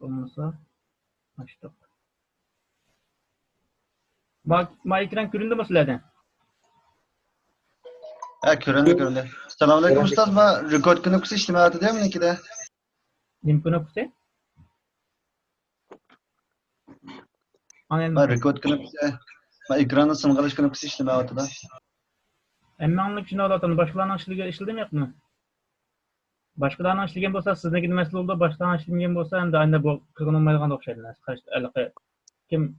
Olmasa açtık. Ma ekran göründü mü sizlerden? Ha, göründü. Selamünaleyküm ustaz. Ma rekord knopkası işlemayapti değil mi nikide? Nim knopkası? Ma rekord knopkası. Ma ekranı sınırlaş knopkası işlemayapti da. Emmanlık şunu alatın. Başkalarının işledi mi? Başkalarının işlegen bolsa sizniki mesele oldu. Başkalarının işlegen bolsa hem de aynı bu kırgın olmayacağını okşaydınız. Kim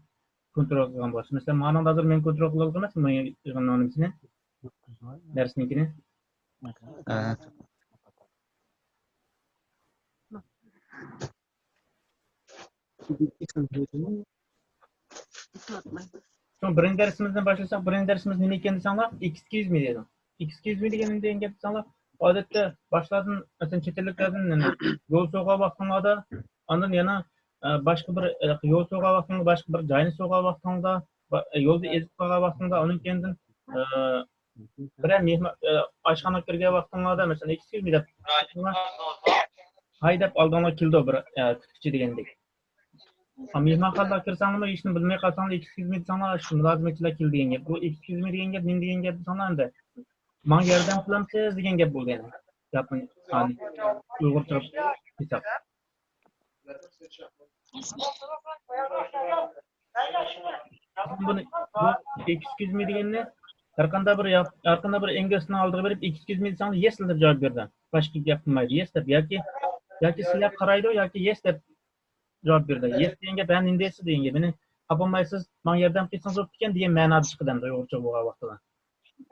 kontrol kılgan bolsa. Mesela manın hazır men kontrol kılgan emas mı yığınlarının içine? Dersininkini. Son birinci dersimizden başlasak, birinci dersimiz nima ekan desanglar, x200 mi dedim. X200 mi degandan gap desanglar, odatda başladın, mesela chet elliklardan yo'l so'g'a vaqtinglarda, ondan yana boshqa bir yo'l so'g'a vaqtingda, boshqa bir joyni so'g'a vaqtingda, yo'lda ezib qolgan vaqtingda, undan keyin biror mehmon oshxona kirgan vaqtinglarda, masalan, x200 mi deb haydab oldinga keldi bir kutuvchi degandek. Mehmonxonaga kirsanglar, ishni bilmay qolsanglar, x200 mi desanglar, shu mulozimatchilar keldi degan gap. Bu x200 mi degan gap, men degan gap desanglar endi menga yordam qilamsiz degan gap bo'ldi yana. Gapni uyg'urcha hisob. Buni bu x200 mi deganni har qanday bir engelsni oldiga berib x200 mi desanglar, yes deb javob berdi. Boshqa gap qilmaydi. Yes deb yoki sizlar qaraydi yoki yes deb javob berdi. Yes degan gap ben indesi degan gap. Meni qapamaysiz, menga yordam qilsangiz bo'pti ekan degan ma'noda chiqadi uyg'urcha bo'lgan vaqtida.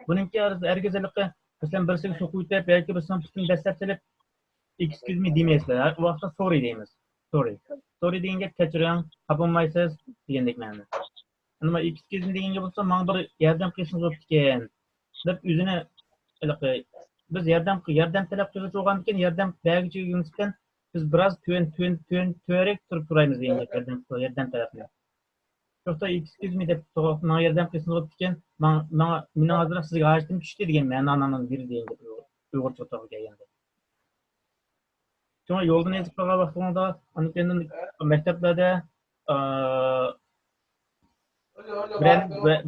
Buningki herkeslikqa masalan birisiga suv quyib yoki birisidan putini dastlab silib excuse me demaysizlar. U vaqtda sorry deymiz. Sorry degan gap kechiring, qapamaysiz degandek ma'noda. Nima excuse me degan gap bo'lsa, menga bir yordam qilsangiz bo'pti ekan deb o'zini biz yordam talab qiluvchi bo'lgan ekan, yordam beruvchiga nisbatan biz biroz tuyarak turib turamiz degan gap yordam talabni. Yoksa excuse me deb menga yordam qilsangiz bo'pti ekan, meni hozir sizga hajotim tushdi degan ma'noni berdi degan gap uyg'urcha to'g'ri kelganda. Şuna yoldan ezip qolgan vaqtingizda, aniq maktablarda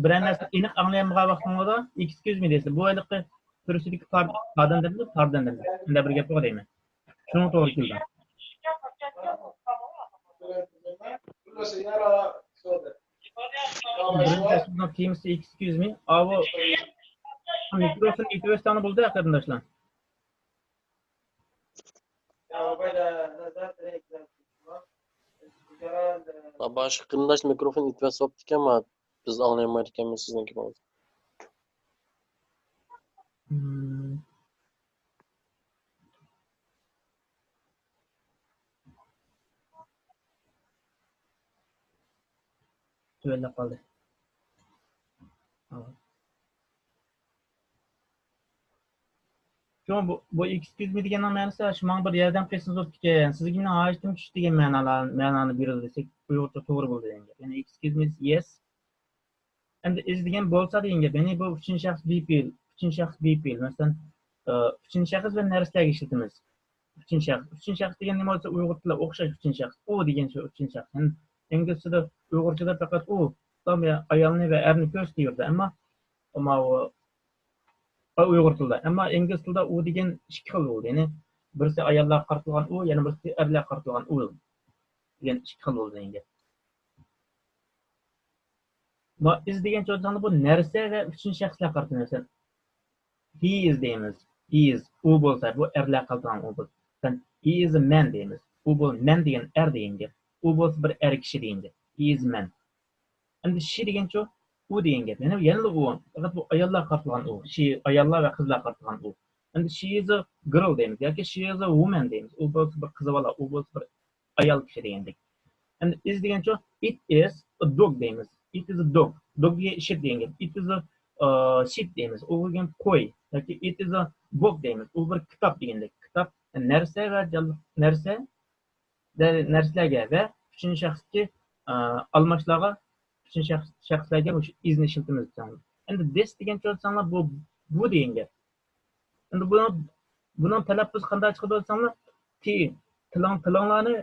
bir narsa aniq anglayolmagan vaqtingizda excuse me deysiz. Bu haliqi turistlik pardon deb, Unda bir gap bor deyman. Shuni to'g'ri keldi. Birinchi kimisi excuse me. Avo mikrofon itibestani bo'ldi qarindoshlar. Başka kındaş mikrofon itmesi optik ama biz anlayamayken mi sizinki falan. Tüvelle kaldı. Şu bu excuse me degan ma'nosi shundan bir yordam qilsangiz bo'pti ekan, sizga men hajotim tushdi degan ma'noni beradi desak, uyg'urcha to'g'ri bo'ldi degan gap. Ya'ni excuse me yes. Endi is degan bo'lsa degan gap. Ya'ni bu uchinchi shaxs bepil. Masalan, uchinchi shaxs va narsalarga ishlatamiz. Uchinchi shaxs degan nima bo'lsa, uyg'ur tilida o'xshash uchinchi shaxs. U degan shu uchinchi shaxs. Ingliz tilida, uyg'urchada faqat u ayolni va erni ko'rsatadi. Ammo uyg'ur tilida. Ammo ingliz tilida u degan ikki xil bo'ldi. Ya'ni birisi ayollarga qaratilgan u, yana birisi erlarga qaratilgan u degan ikki xil bo'ldi degan gap. Bu is degan so'zda bu narsa va uchinchi shaxslar qaratilgan. He is deymiz. He is u bo'lsa, bu erlarga qaratilgan u bo'lsa. He is a man deymiz. U bu man degan er degan gap. U bo'lsa bir er kishi degan gap. He is man. Endi she degan so'z u degan gap. Yana u faqat bu ayollar qaratilgan u. Ayollar va qizlar qaratilgan u. Endi she is a girl deymiz yoki she is a woman deymiz. U bo'lsa bir qiz bola, u bo'lsa bir ayol kishi degandek. Endi is degan so'z it is a dog deymiz. It is a dog. Dogga shit degan gap. It is a sheep deymiz. U degan qo'y yoki it is a book deymiz. U bir kitob degandek. Kitob narsa va narsalarga va uchinchi shaxsga almashlarga uchinchi shaxslarga o'sha izni ishlatamiz. Endi this degan so'zlar bu degan gap. Endi buni talaffuz qanday chiqadi desanglar, tilinglarni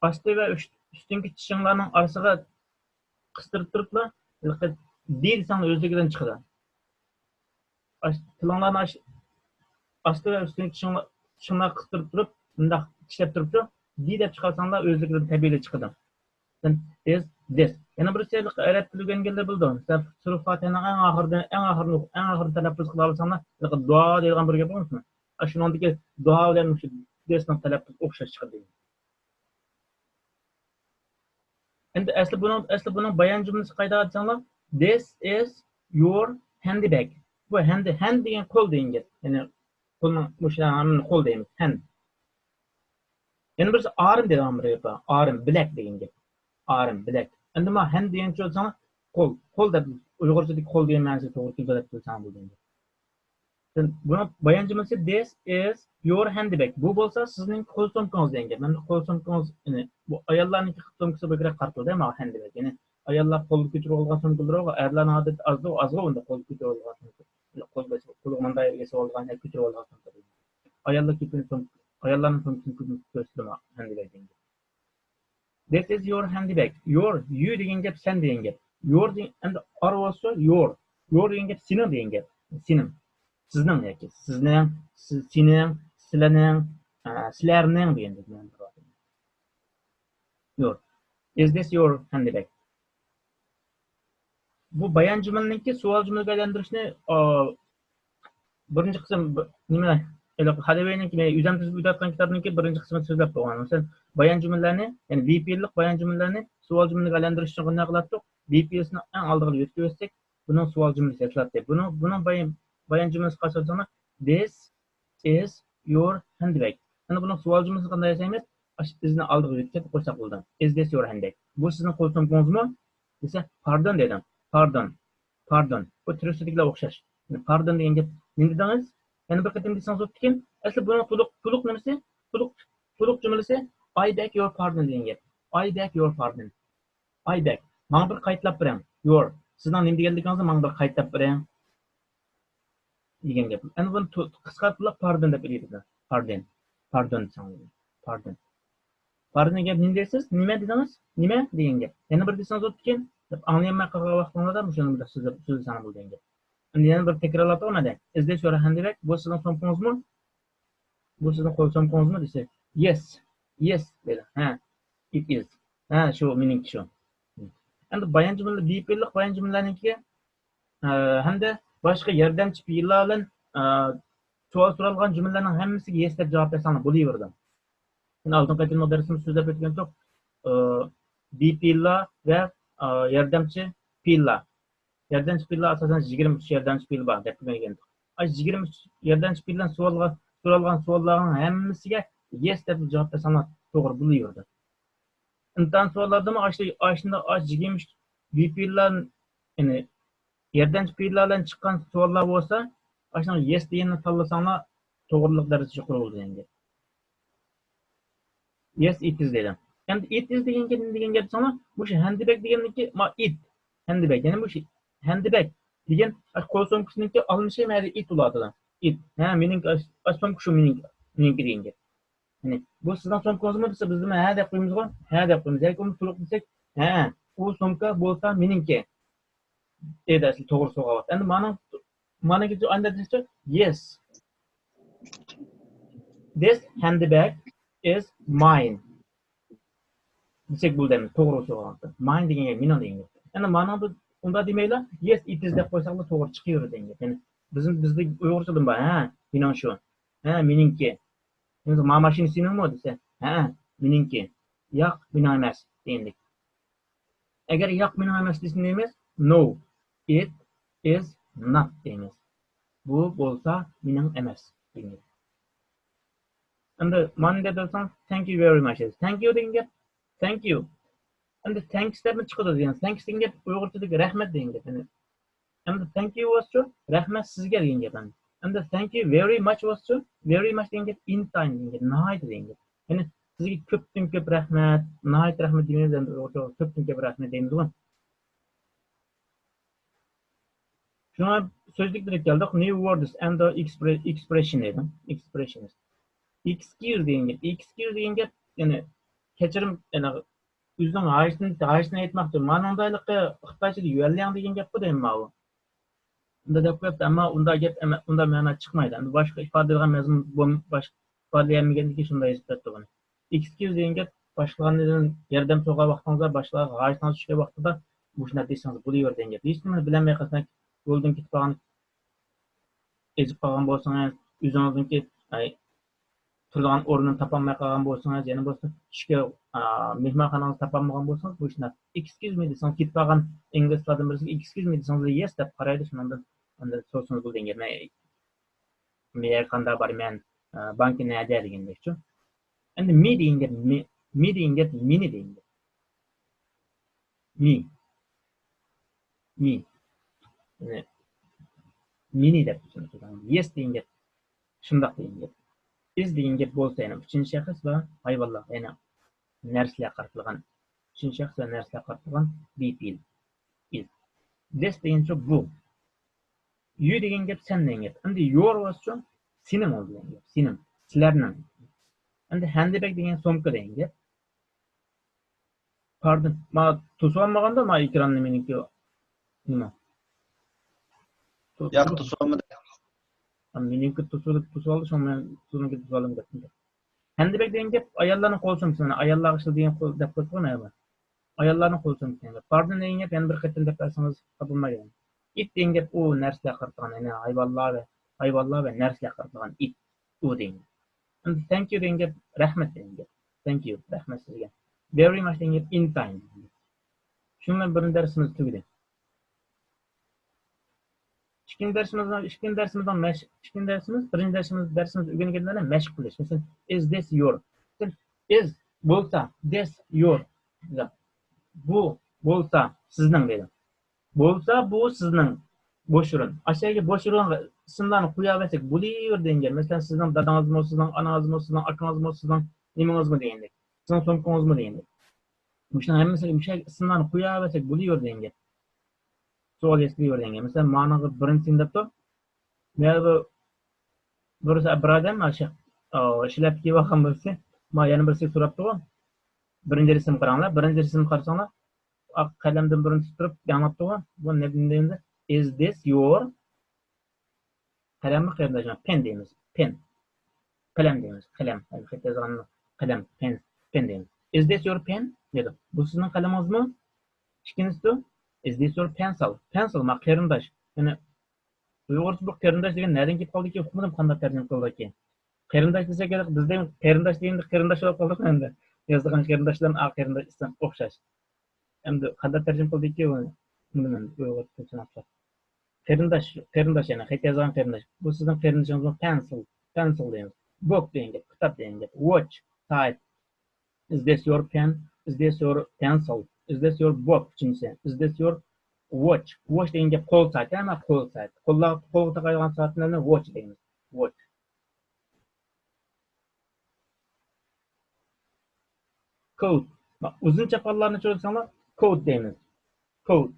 Astı ve üstünkü tişinglarning arasına qıstirib turibla, D desang o'zligidan chiqadi. Tilinglarni astı ve üstünkü tishinglar qıstirib turib, bundaq tishlab turibdi. D deb chiqarsanglar o'zligidan tabiiy chiqadi. This. Yana birisi arab tili o'rganganlar bildi. Sen Surah Fatihani eng oxirida talaffuz qila olsanglar, duo degan bir gap bormi? Shuningdek, duo bilan shu desni talaffuz o'xshash chiqadi. Endi asli bunun bayon jumlasi qayda aytsanglar, this is your handbag. Bu hand degan qo'l degan gap. Ya'ni qo'lni mushlarni qo'l deymiz, hand. Yana birisi arm degan bir gap, arm bilak degan gap. Arm bilak. Endi ma hand degan so'zsanglar, qo'l deb uyg'urchadagi qo'l degan ma'nosi to'g'ri keladi deb bilsam bo'ladi. Buni bayon jumlasi this is your handbag. Bu bo'lsa sizning qo'l sumkangiz degan gap. Mana qo'l sumkangiz, ya'ni bu ayollarning sumkasi bo'lgan qartildi, ma handbag. Ya'ni ayollar qo'l ko'chirib olgan sumkalar, erlarning odati azg'u unda qo'l ko'chirib olgan sumka. Qo'lga yesa olgan, ko'chirib olgan sumka. Ayollarning sumkasini ko'rsatma handbag degan. This is your handbag. You degan gap sen degan gap. Your and are also your degan gap sening degan gap. Sening. Sizning yoki sizning, sening, sizlarning, sizlarning degan gap. Your. Is this your handbag? Bu bayon jumlaniki savol jumlaga aylantirishni birinchi qism nima? Hadavayning uzamtizib o'tayotgan kitobniki birinchi qismini so'zlab qo'ygan. Masalan, bayon jumlalarni, ya'ni BPL'lik bayon jumlalarni savol jumlaga aylantirish uchun qanday qildik? BPS'ni eng oldiga yetkazsak, buning savol jumlasi yaslatdik. Buning bayon jumlasi qachon? This is your handbag. Ana buning savol jumlasini qanday yasaymiz? Bizni oldiga yetkazib qo'ysak bo'ladi. Is this your handbag? Bu sizning qo'l sumkangizmi? Desa, pardon dedim. Pardon. Bu tirikchiliklar o'xshash. Pardon degan gap nima dedingiz? Yani bir qatim desangiz o'tgan. Asli buni to'liq nimasi? To'liq jumlasi I beg your pardon degan gap. I beg your pardon. I beg. Menga bir qaytlab bering. Your. Sizning nima deganligingizni menga bir qaytlab bering degan gap. Endi buni qisqartirib pardon deb aytadi. Pardon desangiz. Pardon degan gap nima deysiz? Nima dedingiz? Nima degan gap. Yana bir desangiz o'tgan. Anlayolmay qolgan vaqtingizda shuni bilan so'zlasam bo'lgan gap. Yana bir takrorlab o'tadi. Is this your handbag? Bu sizning sumkangizmi? Bu sizning qo'l sumkangizmi desa, yes dedi. Ha, it is. Ha, shu meniki shu. Endi bayon jumla BP'lik bayon jumlalarnikiga hamda boshqa yordamchi fe'llar bilan savol so'ralgan jumlalarning hammasiga yes deb javob bersanglar bo'laveradi. Endi oldingi qatimda darsimiz so'zlab o'tgandik. BP'lar va yordamchi fe'llar. Yordamchi fe'llar asosan 23 yordamchi fe'l bor deb bilgandik. 23 yordamchi fe'ldan so'ralgan savollarning hammasiga yes deb javob bersanglar to'g'ri bo'laveradi. Imtihon savollardami 23 BP'lar, ya'ni yordamchi fe'llardan chiqqan savollar bo'lsa, ashuna yes deganni tanlasanglar to'g'rilik darajasi yuqori bo'ladi. Yes, it is dedim. Endi it is degan gap sana bu handbag deganniki it handbag, ya'ni bu handbag degan qo'l sumkasiniki alinishi mayli it bo'ladi. It. Ha, mening sumka shu mening degan gap. Ya'ni bu sizning sumkangizmi desa biz nima ha deb qo'yamiz-ku? Ha deb qo'yamiz. Yoki uni to'liq desak, ha, u sumka bo'lsa meniki. Dedi asli to'g'ri so'g'at. Endi managa anda desa, yes. This handbag is mine. Desak bo'ladi, to'g'ri so'g'at. Mine degan gap mening degan gap. Endi mana bu unda demaylar, yes it is deb qo'ysanglar to'g'ri chiqaveradi degan gap. Ya'ni bizda uyg'urchada bor, ha, mening shu. Ha, meningki. Endi ma mashina seningmi desa, ha, meningki. Yo'q, mening emas degandik. Agar yo'q, mening emas desam deymiz, no, it is not deymiz. Bu bo'lsa mening emas deymiz. Endi mana deb desam, thank you very much. Thank you degan gap, thank you. Endi thanks deb chiqadi degan. Thanks degan gap uyg'urchadagi rahmat degan gap. Endi thank you was-chu, rahmat sizga degan gap. Endi thank you very much was-chu, very much degan gap intayin degan gap, nihoyat degan gap. Ya'ni sizga ko'pdan ko'p rahmat, nihoyat rahmat deymiz, endi ko'pdan ko'p rahmat deymiz-ku. Shuna so'zliklarga keldik. New words and the expression dedim. Expressions. Excuse degan gap, ya'ni kechirim ana o'zining g'ayishini aytmoqchi. Mana undaylikqa Xitoychaga yo'llang degan gap bu deyman bu. Unda deb qo'yapti, ammo unda gap unda ma'no chiqmaydi. Endi boshqa ifodalagan mazmun boshqa ifodalanmaganligi shunday yozibdi buni. Excuse degan gap boshqalardan yordam so'rab vaqtingizda boshqalarga g'ayishdan tushgan vaqtida bu narsa desangiz bo'laver degan gap. Hech nima bilmay qolsak, yo'ldan ketib qolgan ezib qolgan bo'lsangiz, o'zingizniki turadigan o'rnini topolmay qolgan bo'lsangiz, yana bo'lsa tushga mehmonxonangizni topolmagan bo'lsangiz, bu ishni excuse me desangiz, ketib qolgan inglizlardan birisiga excuse me desangiz, yes deb qaraydi, shundan so'rsangiz bu degan. Men qanday bor, men bankka nada degandekchi. Endi me degan gap me degan gap meni degan gap. Me. Meni deb tushuntirgan. Yes degan gap shundoq degan gap. Is degan gap bo'lsa, yana uchinchi shaxs va hayvonlar, yana narsalar qaratilgan. Uchinchi shaxs va narsalar qaratilgan people. Is. This degancha bu. You degan gap sen degan gap. Endi your bo'lsa sening degan gap. Sening, sizlarning. Endi handbag degan so'mka degan gap. Pardon, ma to'sib olmaganda ma ekranni meniki nima? Yo'q, to'solmadi. Meniki to'sib oldi, shuni men so'zimga to'sib oldim deb. Handbag degan gap ayollarning qo'l so'mkasi, ayollar ishlaydigan qo'l deb qo'ygan ayol. Ayollarning qo'l so'mkasi. Pardon degan gap yana bir qayta deb aytsangiz topilmagan. It degan gap u narsalar qaratilgan, ya'ni hayvonlar va narsalar qaratilgan it u degan. And thank you degan gap rahmat degan gap. Thank you, rahmat sizga. Very much degan gap in time. Shundan birinchi darsimiz tugadi. Birinchi darsimiz o'rganganlarni mashq qilish. Masalan, is this your? Is bo'lsa, this your. Bu bo'lsa sizning dedi. Bo'lsa bu sizning. Bo'shirin. Aşağıya bo'shirin ismlarni qo'yaversak bo'laver degan. Masalan, sizning dadangizmi, sizning onangizmi, sizning akangizmi, sizning nimangizmi degandek. Sizning so'mkangizmi degandek. Buning hammasiga o'sha ismlarni qo'yaversak bo'laver degan. Savol eskiriver degan. Masalan, ma'noga birinchi debdi. Men birisi birodam o'sha ishlab kelgan bo'lsa, men yana birisiga so'rabdi. Birinchi ism qaranglar, birinchi ism qarasanglar, qalamdan birinchi turib yanglabdi. Bu nima deydi? Is this your? Qalamni qayerda? Pen deymiz. Pen. Qalam deymiz. Qalam. Albatta yozgan qalam, pen deymiz. Is this your pen? Dedi. Bu sizning qalamingizmi? Ikkinchisi, is this your pencil? Pencil ma qarindosh. Ya'ni Uyg'urcha bu qarindosh degan nerdan kelib qoldiki, uqmadim qanday tarjima qildiki. Qarindosh desa kerak, bizda qarindosh deganda qarindosh bo'lib qoldik endi. Yozgan qarindoshlar qarindosh ism o'xshash. Endi qanday tarjima qildiki, bilmayman Uyg'urcha tushunarsiz. Qarindosh yana qayta yozgan qarindosh. Bu sizning qarindoshingiz pencil deymiz. Book degan gap, kitob degan gap. Watch, type. Is this your pen? Is this your pencil? Is this your book? Uchinchisi. Is this your watch? Watch degan gap qo'l soat, ama qo'l soat. Qo'lga taqaydigan soatlarni watch deymiz. Watch. Coat. Uzun chaqonlarni ko'rsanglar, coat deymiz. Coat.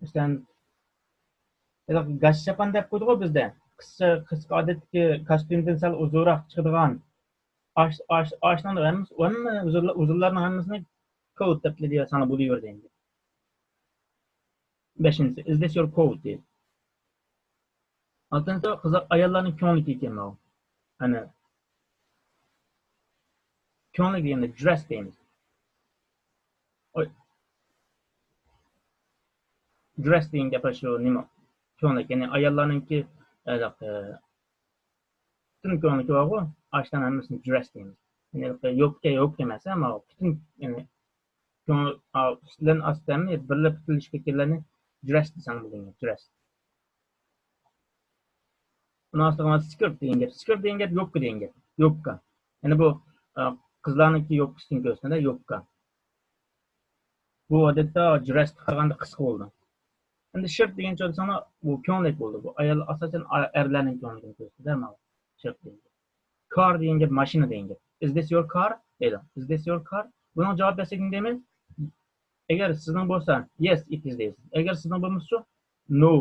Masalan, gaz chapan deb qo'ydik bizda. Qisqa odatdagi kostyumdan sal uzunroq chiqadigan ashdan hamma uzunlarning hammasini coat deb deysanlar bo'laverdi endi. 5-inchisi, is this your coat deydi. 6-inchisi, qiziq ayollarning ko'ngliki ekan bu. Ana ko'nglik deganda dress deymiz. Dress degan gap shu nima? Ko'nglik, ya'ni ayollarningki butun ko'ngliki bor-ku, ashdan hammasini dress deymiz. Ya'ni yo'q emas, ammo butun ya'ni ustidan ostdan birlab tutilish ketganlarni dress desang bo'ladi, dress. Unaqa skirt degan gap. Skirt degan gap yo'qqa degan gap. Yo'qqa. Ya'ni bu qizlarniki yo'qqisidan ko'rsatadi, yo'qqa. Bu odatda dress qilganda qisqa bo'ldi. Endi shirt degan so'zlar bu ko'nglik bo'ldi. Bu ayol asosan erlarning ko'ngligini ko'rsatadi, ammo shirt degan gap. Car degan gap mashina degan gap. Is this your car? Deydi. Is this your car? Buni javob bersak nima deymiz? Agar sizning bo'lsa, yes it is deysiz. Agar sizning bo'lmasa, no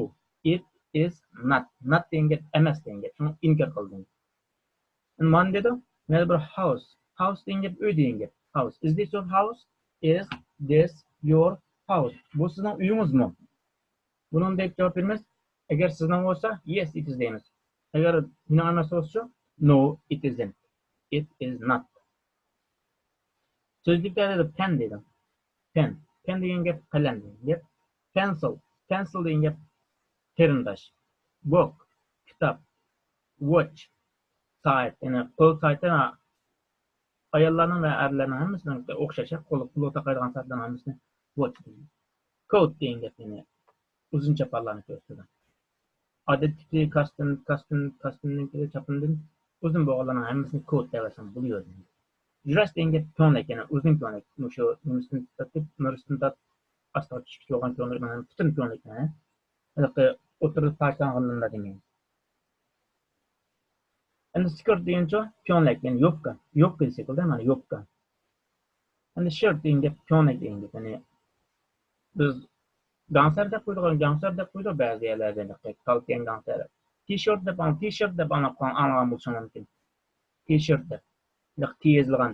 it is not. Not degan gap emas degan gap. Shuni inkor qildim. Mana dedi, Mana bir house. House degan gap uy degan gap. House. Is this your house? Is this your house? Bu sizning uyingizmi? Bunun deb javob beramiz. Agar sizning bo'lsa, yes it is deymiz. Agar bino emas bo'lsa, no it isn't. It is not. Sözlüklerde pen dedim. Pen. Pen degan gap qalam degan gap. Pencil. Pencil degan gap qarindosh. Book. Kitob. Watch. Soat. Yani qo'l soati ayollarning va erlarning hammasining o'xshash qo'l taqaydigan soatlarning hammasini watch deydi. Coat degan gap yani uzun chaparlarni ko'rsatadi. Odatdagi kostyumning chapindan uzun bo'lganlarning hammasini coat deb ataladi. Biladi. Dress degan gap ko'ylak, yani uzun ko'ylak. Shu universitetda aslo chiqib olgan ko'ylaklarni butun ko'ylaklarni o'tirib tashlanganlar degan. Endi skirt deguncha ko'ylak, yani yopka. Yopka desak bo'ladi, mana yopka. Endi shirt degan gap ko'ylak degan gap. Yani biz gangster deb qo'ydik ba'zi yerlarda, qalbgan gangster. T-shirt deb anlagan bo'lsa mumkin. T-shirt deb. Tezligan.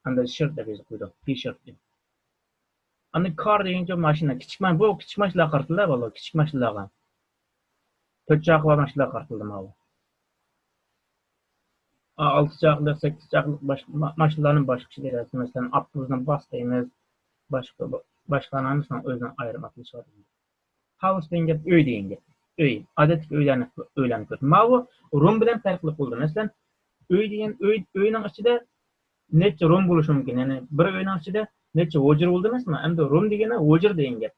Endi shirt deb qo'ydik. T-shirt deb. Endi car deguncha mashina, kichik mashinalar qartiladi, valla kichik mashinalarga. 4 chaqli mashinalar qartildi mana. 6 chaqli, 8 chaqli mashinalarning boshqacha derasi, masalan, avtobusni bas deymiz, boshqalarning hammasini o'zidan ayirib atishadi. House degan gap uy degan gap. Uy, odatdagi uylarni ko'rib. Mana room bilan farqli bo'ldi. Masalan, uy degan uyning ichida necha room bo'lishi mumkin. Ya'ni bir uyning ichida necha hujra bo'ldi emasmi? Endi room degani hujra degan gap.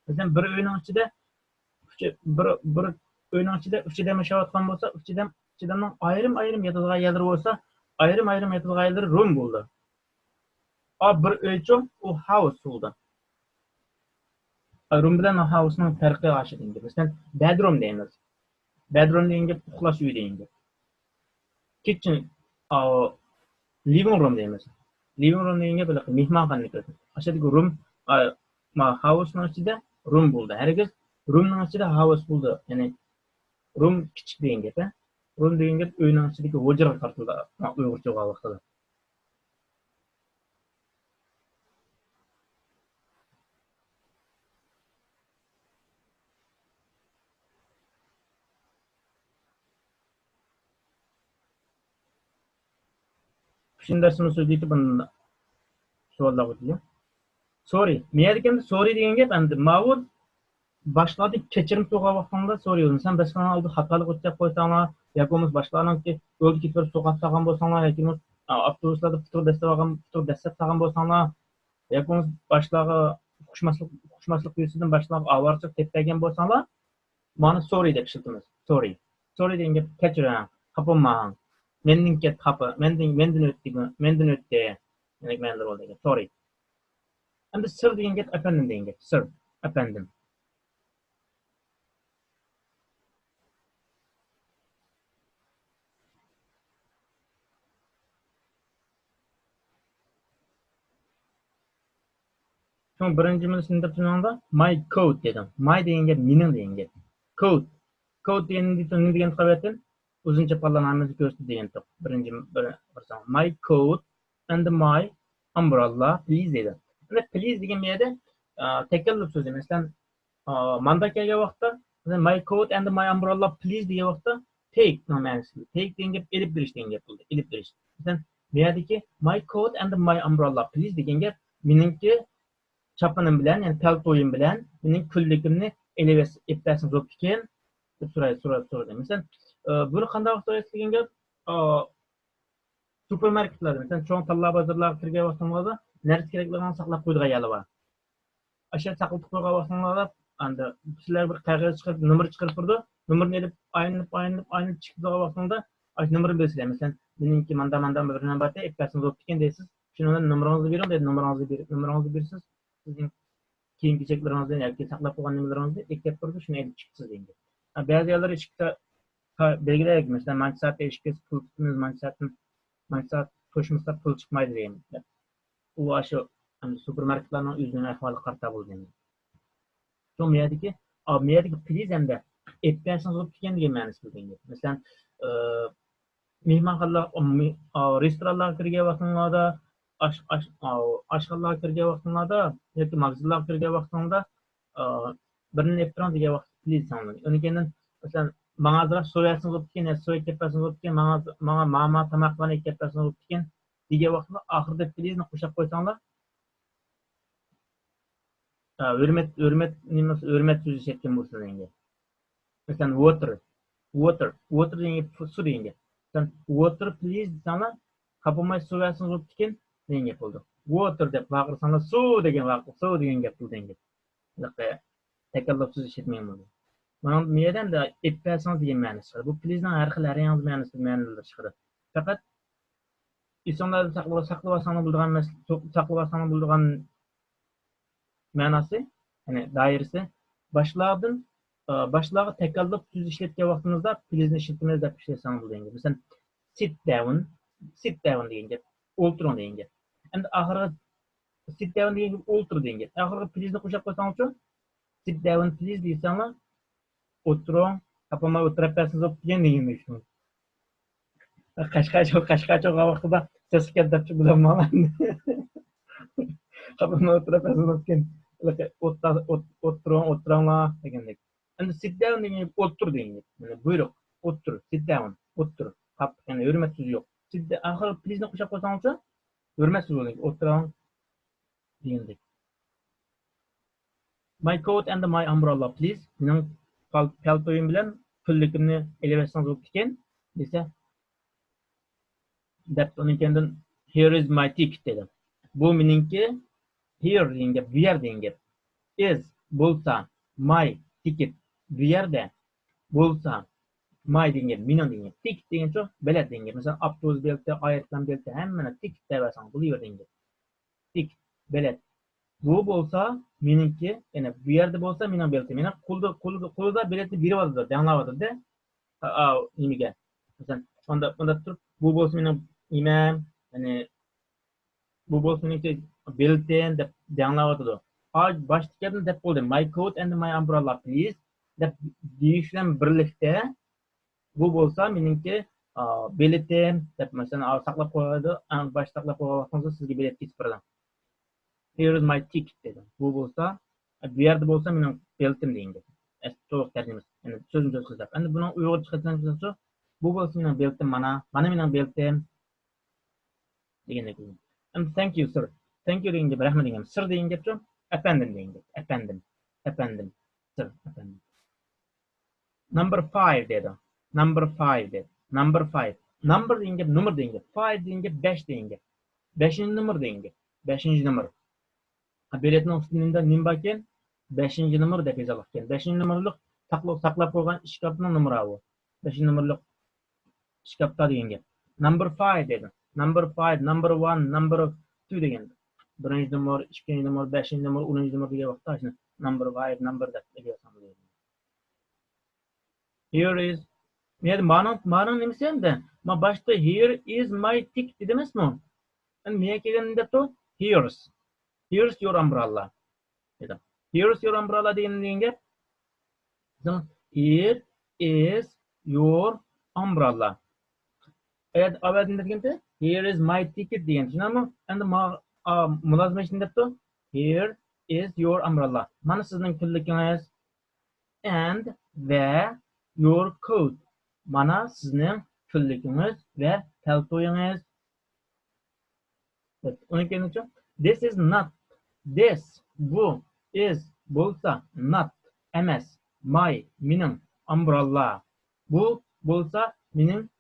Masalan, bir uyning ichida bir uyning ichida uchidan yashayotgan bo'lsa, uchidan ayrim yotadigan yerlar bo'lsa, ayrim yotadigan yerlar room bo'ldi. Bir uychi u house bo'ldi. Room bilan housening farqi ashi degan gap. Masalan, bedroom deymiz. Bedroom degan gap uxlash uyi degan gap. Kitchen, living room deymiz. Living room degan gap mehmonxona ko'radi. Ashadagi room, housening ichida room bo'ldi. Hargiz roomning ichida house bo'ldi. Ya'ni room kichik degan gap. Room degan gap uyning ichidagi hujra qartildi. Uyg'urcha vaqtida. Şimdi dersimiz söyleyip bana sorular koyuyor. Sorry. Niye diyeyim? Sorry deyen gap endi mavud başladı keçirim soğuğa vaxtında soruyorum. Sen başkalarına aldı hatalık ötecek koysanlar, yakımız başkalarına ki yol gitip soğuk sağan bolsanlar, yakımız avtobuslarda fıtır destek sağan bolsanlar, yakımız başlağı kuşmaslık yüzünden başlağı avarçık tepegen bolsanlar, bana sorry dep şıltımız. Sorry. Sorry deyen gap keçirim, kapınmağın. Mending get kapı, mendin öttü. Yani mendir oldu. Sorry. And the sir deyen gap efendim deyen gap. Sir, efendim. Son birinci milisinde tunanda my coat dedim. My deyen gap mening deyen gap. Coat. Coat deyen kabetin uzunca parlamanımızı gösterdi deyen top. Birinci my coat and my umbrella please dedi. Yani please deyen bir yerde tekrar sözü. Mesela mandakaya vakti my coat and my umbrella please diye vakti take nomensi. Take deyen gap elip biriş deyen gap oldu. Elip biriş. Mesela bir yerdeki my coat and my umbrella please deyen gap meningki çapınım bilen, yani paltoyum bilen, mening külligimni eleves eptasin zop ekan deb so'raydi. Mesela buni qanday vaqtda aytgan gap supermarketlarda, mesela cho'ng talla bozorlarga kirgan vaqtimizda narsa kerakligini saqlab qo'ydigan yerlar bor. Ashyo saqlab qo'ygan vaqtimizda endi sizlar bir qog'oz chiqarib, nomer chiqarib turdi. Nomerni elib aylanib chiqib vaqtimizda ash nomerni bilsizlar. Mesela meningki manda bir navbatda eptasin zop ekan deysiz. Shundan nomeringizni bering deb nomeringizni bersiz. Sizin kiyim-kechaklarınızdan yoki saqlab qo'ygan nimalaringizni eklab turdi, shuni elib chiqsiz endi. Ba'zi yerlar eshikda belgilaydi, masalan, mancha soat eshikka pul tutamiz, mancha soat to'shimizda pul chiqmaydi degan. U shu supermarketlarning o'zining ahvoli qarta bo'ldi endi. Shu miyadagi please hamda epkasin olib kelgan degan ma'nosi bo'lgan. Masalan, mehmonxonalar, restoranlarga kirgan vaqtinglarda, oshxonalarga kirgan vaqtinglarda yoki magazinlarga kirgan vaqtinglarda birini deb turing degan vaqt please sanadi. Uni keyin masalan manga azroq so'raysiz bo'lib ketgan, so'yib ketpasin bo'lib ketgan, manga tamoqlarni ketpasin bo'lib ketgan degan vaqtda oxirida please qo'shib qo'ysanglar, hurmat so'zi aytgan bo'lsa menga. Masalan water degan suv degan. Sen water please desanglar, qapamay so'raysiz bo'lib ketgan degan gap bo'ldi. Water deb baqirsanlar, suv degan gap bo'ldi endi. Takrorlab so'z ishlatmayman buni. Mana bu yerdan da etpasangiz degan ma'nosi chiqadi. Bu please'ning har xil variant ma'nosida chiqadi. Faqat insonlar saqlab bo'lgan ma'nosi, ya'ni doirasi boshlarga takrorlab so'z ishlatgan vaqtimizda please'ni ishlatmaymiz deb ishlasangiz bo'ladi. Masalan, sit down degan gap, o'tiring degan gap. Endi oxirgi sit down degan gap o'tir degan gap. Oxirgi please'ni qo'shib qo'ysangiz-chi, sit down please desanglar, o'tiring, qapamay o'tirapsiz deb degan ishni. Qashqacha vaqtida ses katta bilaman. Qapamay o'tirapsiz deb o'tiringlar degandek. Endi sit down degan o'tir degan. Mana buyruq, o'tir, sit down, o'tir. Qap, ya'ni hurmat so'zi yo'q. Sidda oxir please'ni qo'shib qo'ysangchi, hurmat so'zi bo'ling, o'tiring degandek. My coat and my umbrella please. Mening paltoyim bilan pullikimni elevatsangiz bo'lib ketgan desa, deb uning kendan here is my ticket dedim. Bu meningki, here degan gap, bu yer degan gap. Is bo'lsa my ticket bu yerda bo'lsa my degan gap, mening degan gap. Ticket degancha bilet degan gap. Masalan, avtobus bileti, aeroplan bileti hammani ticket deyasan, bu yer degan gap. Ticket, bilet. Bu bo'lsa meningki, ya'ni bu yerda bo'lsa mening biletim. Meni qo'lda biletni berib oladi, danglab-da. Nimaga? Masalan, onda turib, bu bo'lsa mening imam, ya'ni bu bo'lsa mening biletim deb danglab-da. Başlayalım deb bo'ldi. My coat and my umbrella please deb deyish bilan birlikda bu bo'lsa meningki biletim deb masalan saqlab qo'yadi, bosh saqlab qo'ygan vaqtingizda sizga bilet ketib beradi. Here is my ticket dedim. Bu bo'lsa, bu yerda bo'lsa mening biletim degan gap. To'liq tarjimasi. Ya'ni so'zim qilsam. Endi buni uyg'ur chiqarsangiz, bu bo'lsa mening biletim mana mening biletim degandek. And thank you sir. Thank you degan gap, rahmat degan. Sir degan gapchi, appendum degan gap. Appendum. Sir, appendum. Number 5 dedi. Number 5 dedi. Number 5. Number degan gap, number degan gap. 5 degan gap, 5 degan gap. 5-number degan gap. 5-number. Biletning ustida nima bor ekan? 5-number deb yozilgan ekan. 5-numberlik saqlab qo'ygan shkafning nomeri bu. 5-numberlik shkafda degan gap. Number 5 dedi. Number 5, number 1, number 2 degan. 1-number, 2-number, 5-number, 10-number degan vaqtda shuni number 5, number deb yozsam bo'ladi. Here is ma'no nimasi endi? Men boshda here is my ticket dedim emasmi? Endi men kelganda to here's your umbrella dedim. Here's your umbrella degan gap. Here is your umbrella. Eğer avadında deganda here is my ticket degan. Tushunarmi? Endi mulozim aytishda here is your umbrella. Mana sizning pulligingiz and where your coat. Mana sizning pulligingiz va paltoyingiz. Uni kelincha this is not. This bu is bo'lsa not emas my mening umbrella. Bu bo'lsa mening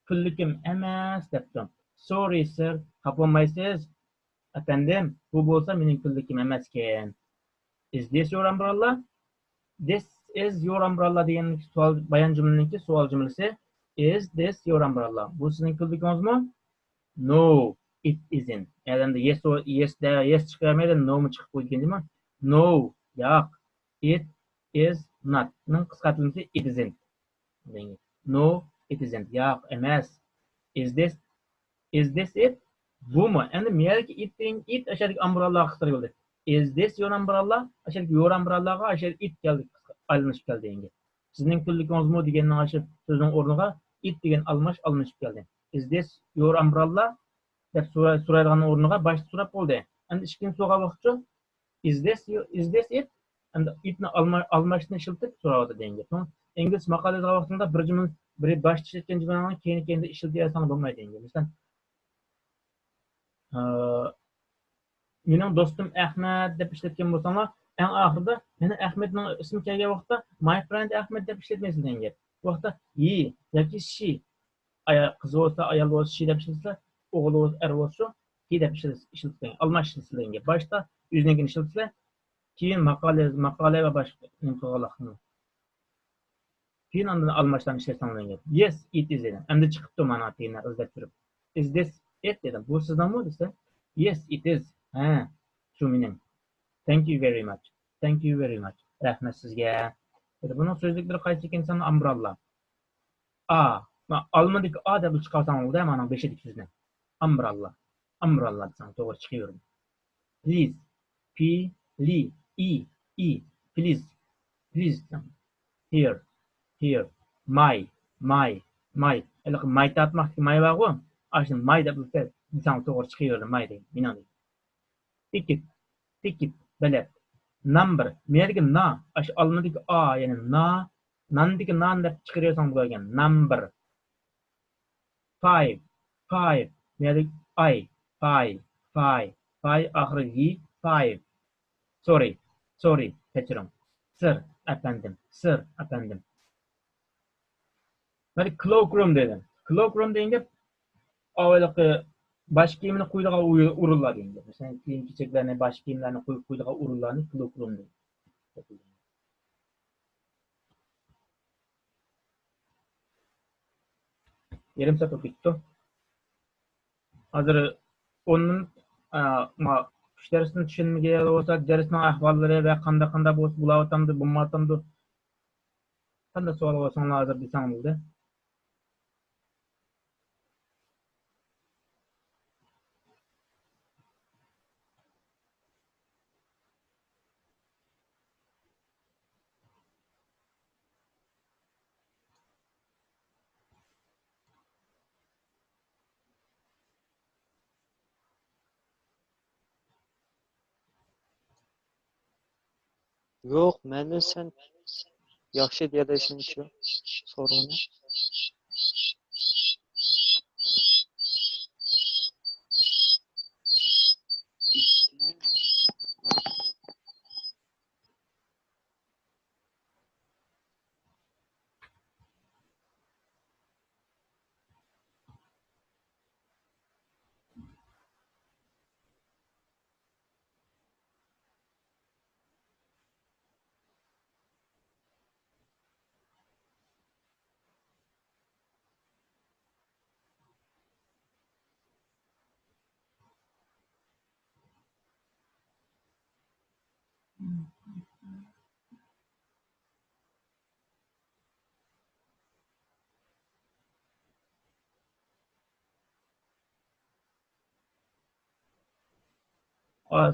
pulligim emas debdim. Sorry sir, xafaolmaysiz. Efendim, bu bo'lsa mening pulligim emas ekan. Is this your umbrella? This is your umbrella degan savol bayon jumlaniki savol jumlasi. Is this your umbrella? Bu sizning pulligingizmi? No, it isn't. Endi yes chiqarmaydi, no mu chiqib qo'ygan. No, yo'q. It is not. Ning qisqartirilmasi it isn't. No, it isn't. Yo'q, emas. Is this it? Bumi. Endi meniki it ashadagi umbrella qisqarib bo'ldi. Is this your umbrella? Ashadagi your umbrella-ga ashadagi it keldi, aylanishib keldi endi. Sizning pulligingizmi degandan ashib so'zning o'rniga it degan almashib keldi. Is this your umbrella? deb so'raydigan o'rniga boshda so'rab bo'ldi. Endi ikkinchi so'rab vaqtchi is this it? Endi itni almashni ishlatib so'radi degan gap. İngliz maqolada vaqtida bir jumla biri boshda ishlatgan jumlani keyin ishlatib bo'lmaydi degan. Masalan, mening do'stim Ahmad deb ishlatgan bo'lsanglar, eng oxirida meni Ahmadning ismi kelgan vaqtda my friend Ahmad deb ishlatmaysiz degan gap. Bu vaqtda he yoki she qiz bo'lsa, ayol bo'lsa she deb ishlatsa, o'g'il bo'lsa, er bo'lsa he deb ishlatgan. Almashtirsa degan gap. Boshda o'zingizning ishlatsa, keyin maqola va boshqa qilganlar. Keyin undan almashtirib ishlatsan degan gap. Yes, it is dedim. Endi chiqibdi mana tiyinlar o'zlab turib. Is this it dedim. Bu sizdanmi desa? Yes, it is. Ha, shu mening. Thank you very much. Thank you very much. Rahmat sizga. Buning so'zliklari qaysi ekan? Umbrella. Almadagi A deb chiqarsang bo'ldi, mana 5-lik so'zni. Umbrella. Umbrella desang to'g'ri chiqaverdi. Please. P L E please. Please. Here. Here. My. Iliq my tapmaq my bor-ku. Ashni my deb desang to'g'ri chiqaverdi. My degan. Mening. Ticket. Bilet. Number. Mergi na. Ash almadagi A, ya'ni na. Nandagi nan deb chiqarasan bo'lgan. Number. 5. Mergi I. 5. Oxirgi 5. Sorry. Kechiring. Sir, apandim. Mana cloakroom dedim. Cloakroom degan avvaliga bosh kiyimini quydiga uriladi degan. Masalan, kiyim-kechaklarni, bosh kiyimlarni quydiga uriladi cloakroom deydi. Yarım saat o'tdi. Hozir 10 minut kuch darsini tushunmagan bo'lsa, darsning ahvollari va qanday bo'lsa, bo'layotamdi, bo'lmayotamdi. Qanday savol bo'lsanglar hozir desam bo'ldi. Yo'q, meni sen yaxshi deyishingchi so'rovni.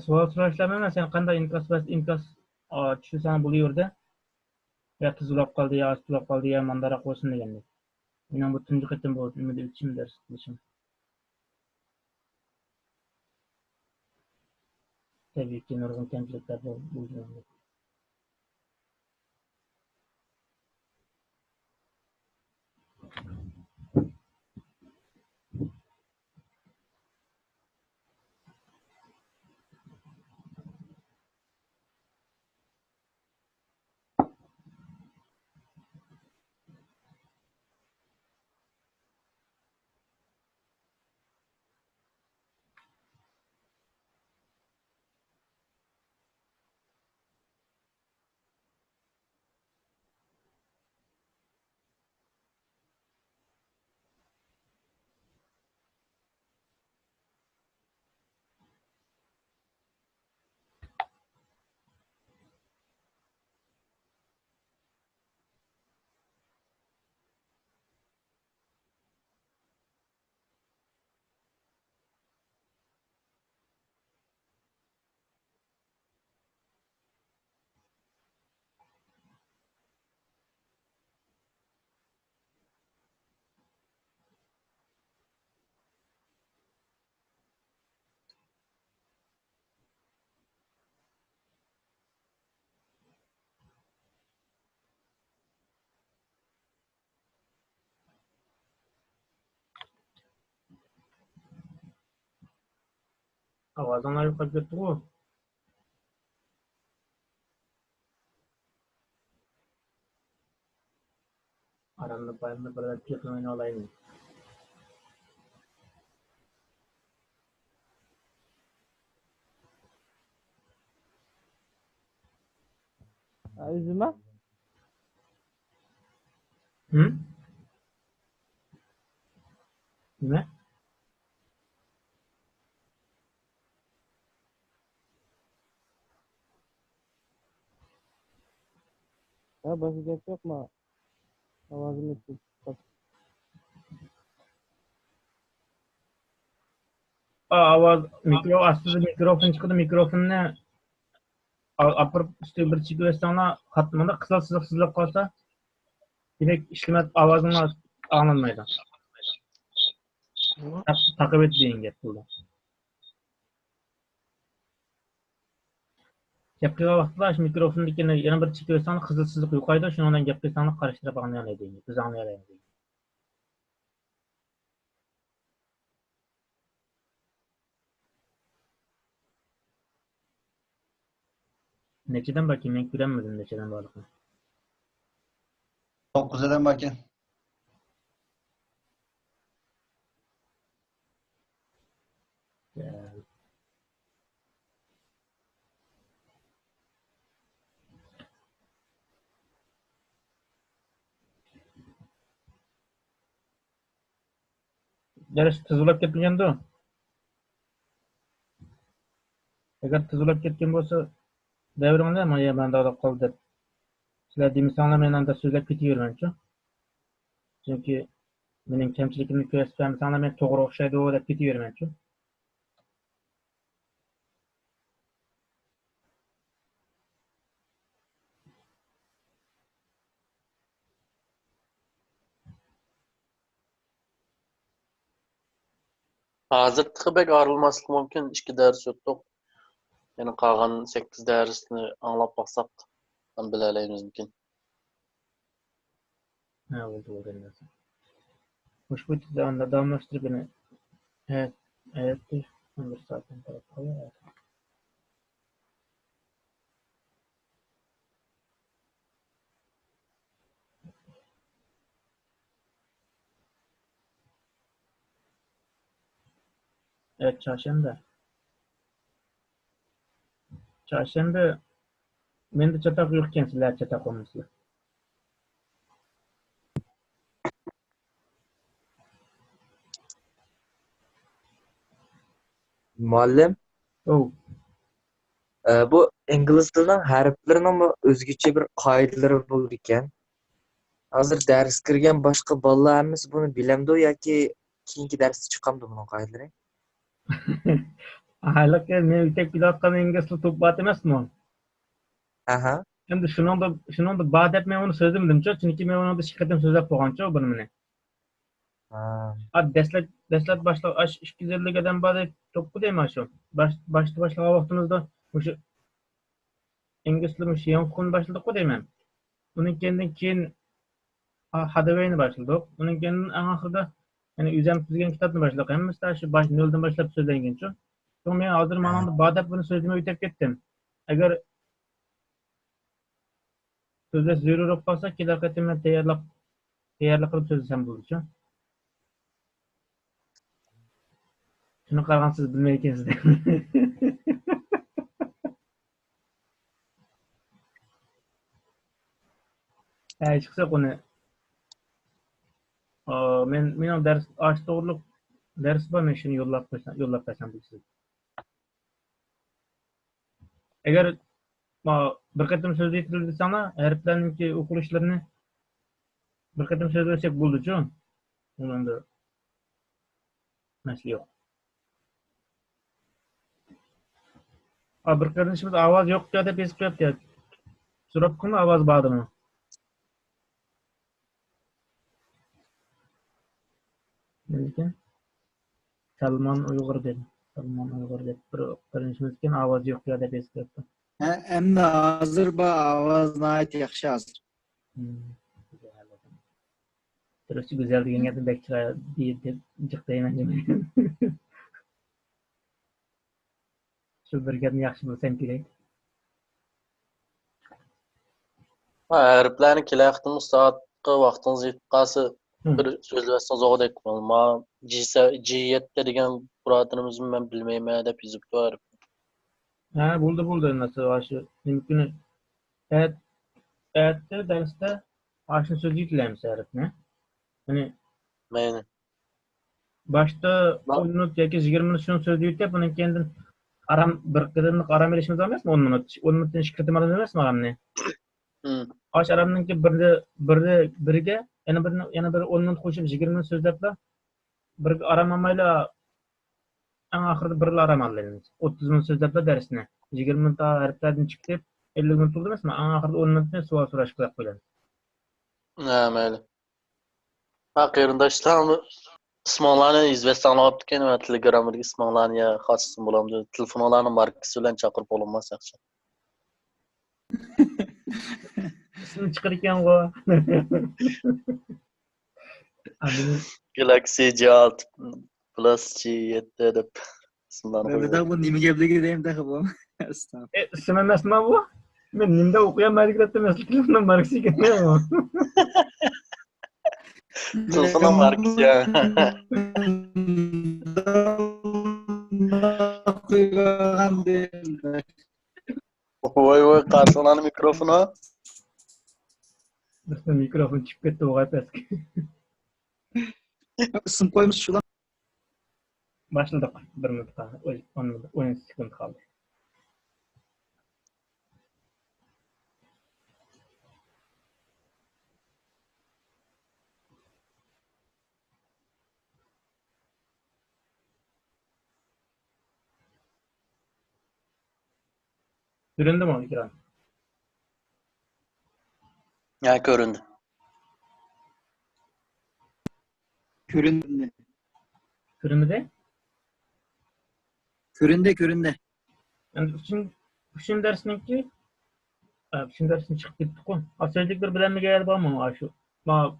Savol so'rashlarmi? Sen qanday inkas tushirsan bo'laverdi? Ya tuzilib qoldi, ya ostilib qoldi, ya mandara qo'ysin deganda. Mening bu tunji qatim bo'ldi, nima deb ichim dars qilishim. Tabiiyki nurg'un kamchiliklar bo'lgan. Avazdan yukarı gitti bu. Aramda bayımda böyle bir yakın oyunu olayım. Üzülme. Hı? Ne? Ya başka gap yok mu? Avazını tut. Avaz aslında mikrofon çıktı mikrofonunu apır üstü bir çıkıyor sonra katmanda kısa sızıp kalsa direkt işlemet avazını anılmaydı. Takip ettiğin gap burada. Yaptığı vaxtda şu mikrofonun dikine yana bir çıkıyor sonra kızılsızlık yukarıda şundan gap sana karıştırıp anlayan edeyim. Biz anlayalım. Neçeden bakayım ben göremedim neçeden balıkını. 9'dan bakın. Ders tuzulap ketmegende o. Eğer tuzulap ketken bolsa devriminde ama ya ben daha kaldı dep. Sizler demisanlar menen de sözlep ketiyorum şu. Çünkü benim kemçilikimni körsem sana men to'g'ri o'xshaydi o deb ketaverman şu. Hazır tıkıbek ayrılmaslık mümkün. 2 ders öttük. Yani kalan 8 dersini anlap baksak tam bilaleyimiz mümkün. Ha oldu o gene. Hoş bu da damlaştırıp beni. Evet. Evet. 11 saatten taraf kalıyor. Evet çarşamba. Çarşamba men de çatak yokken sizler çatak olmuşlar. Muallim, Oh. bu ingliz tilining harflarının ama özgüçe bir kaideleri bol ekan. Hozir ders kirgan boshqa bolalarimiz buni bilamdi yoki keyingi darsda chiqamdi buning qoidalari? Halbuki men tek bilatkan İngilizce tutbat emasmi o? Aha. Endi şunun da bad deb men onu sözlemedim-chi, chunki men onu da şirkatim sözlep qo'ygan-chi buni meni. Ha. Deslet başla aş 250 gadan bari topu değil mi aşağı? Başla vaqtimizda o'sha ingliz tilini o'sha yangi başladık ku deyman. Bunun kendinden keyin Hadavayni başladık. Bunun kendinden en ahırda yani üzem tuzgan kitapni başladık. Hemmasi da shu noldan boshlab so'zlanganchi. So'ng men hozir mana bu badab buni so'zlamay o'tib ketdim. Agar so'zlash zarur bo'lib qolsa, kelar qatim men tayyorlik qilib so'zlasam bo'ldi-chi. Shuni qaragansiz bilmay ekansiz. Chiqsa uni men ders aç doğruluk ders var men shuni yo'llab bersam deysiz. Agar bir qatim so'z aytildi sana harflarninki o'qilishlarini bir qatim so'zlasak bo'ldi-chi. Unda masala yo'q. Bir qarinishimiz ovoz yo'q deb esib qo'yapti. So'rab qilma ovoz bormi? Lekin Salmon Uyg'ur dedi. Salmon Uyg'ur deb bir qarinishimiz ekan ovoz yo'q deb esib qo'yapti. Endi hozir bu ovoz nihoyat yaxshi hozir. Turkcha go'zal degan gapni bekchilar deb jiqdayman. Shu bir gapni yaxshi bilsam kerak. Harflarni kelayotgan soatga vaqtingiz yetib qolsa Hı. bir so'zlashsangiz o'g'dek ma G7 degan birodarimizni men bilmayman deb yozibdi harf. Ha, bo'ldi. Nasıl shu mumkin. Ertda darsda ashni so'z yuklaymiz harfni. Ya'ni Mayli. boshda 10 minut yoki 20 minut shuni so'zni yutlab, undan keyin aram bir qadamlik aram berishimiz emasmi 10 minut? 10 minutdan ish kiritimadan emasmi aramni? Ash aramninki biriga yana bir 10 minut qo'shib 20 minut so'zlablar. Bir aram olmaylar. Eng oxirida bir aram olamiz. 30 minut so'zlablar darsni. 20 minut harflardan chiqib 50 minut bo'ldi emasmi? Eng oxirida 10 minutni savol so'rash qo'yib qo'yamiz. Ha, mayli. Ha, qarindoshlarni ismonlarni izbestdan olibdikan va telegramdagi ismonlarni ya xossin bo'lamdi. Telefonlarni markasi bilan chaqirib olinmas yaxshi. Ismini chiqar ekan-ku. Adini Galaxy J6 Plus G7 deb ismlarni Ben bir qo'ygan. daha bu nime gebligi deyim daha bu. Estağfurullah. ism emasmi bu? Men nimda o'qiyapman emas, telefondan marksi ekan. Telefon markası ya. Voy qarşılanı mikrofonu. Bizda mikrofon chiqib ketdi o'g'ay pastga. Isim koymuş şu lan. Başladık. 1 minut qoldi. 10 sekund qoldi. Göründü ekran? Ya göründü. Köründe. Göründü. Köründe. Yani üçün dersininki üçün dersini chiqib ketdi-ku. Asayliklar bilan geldi bormi shu? Ma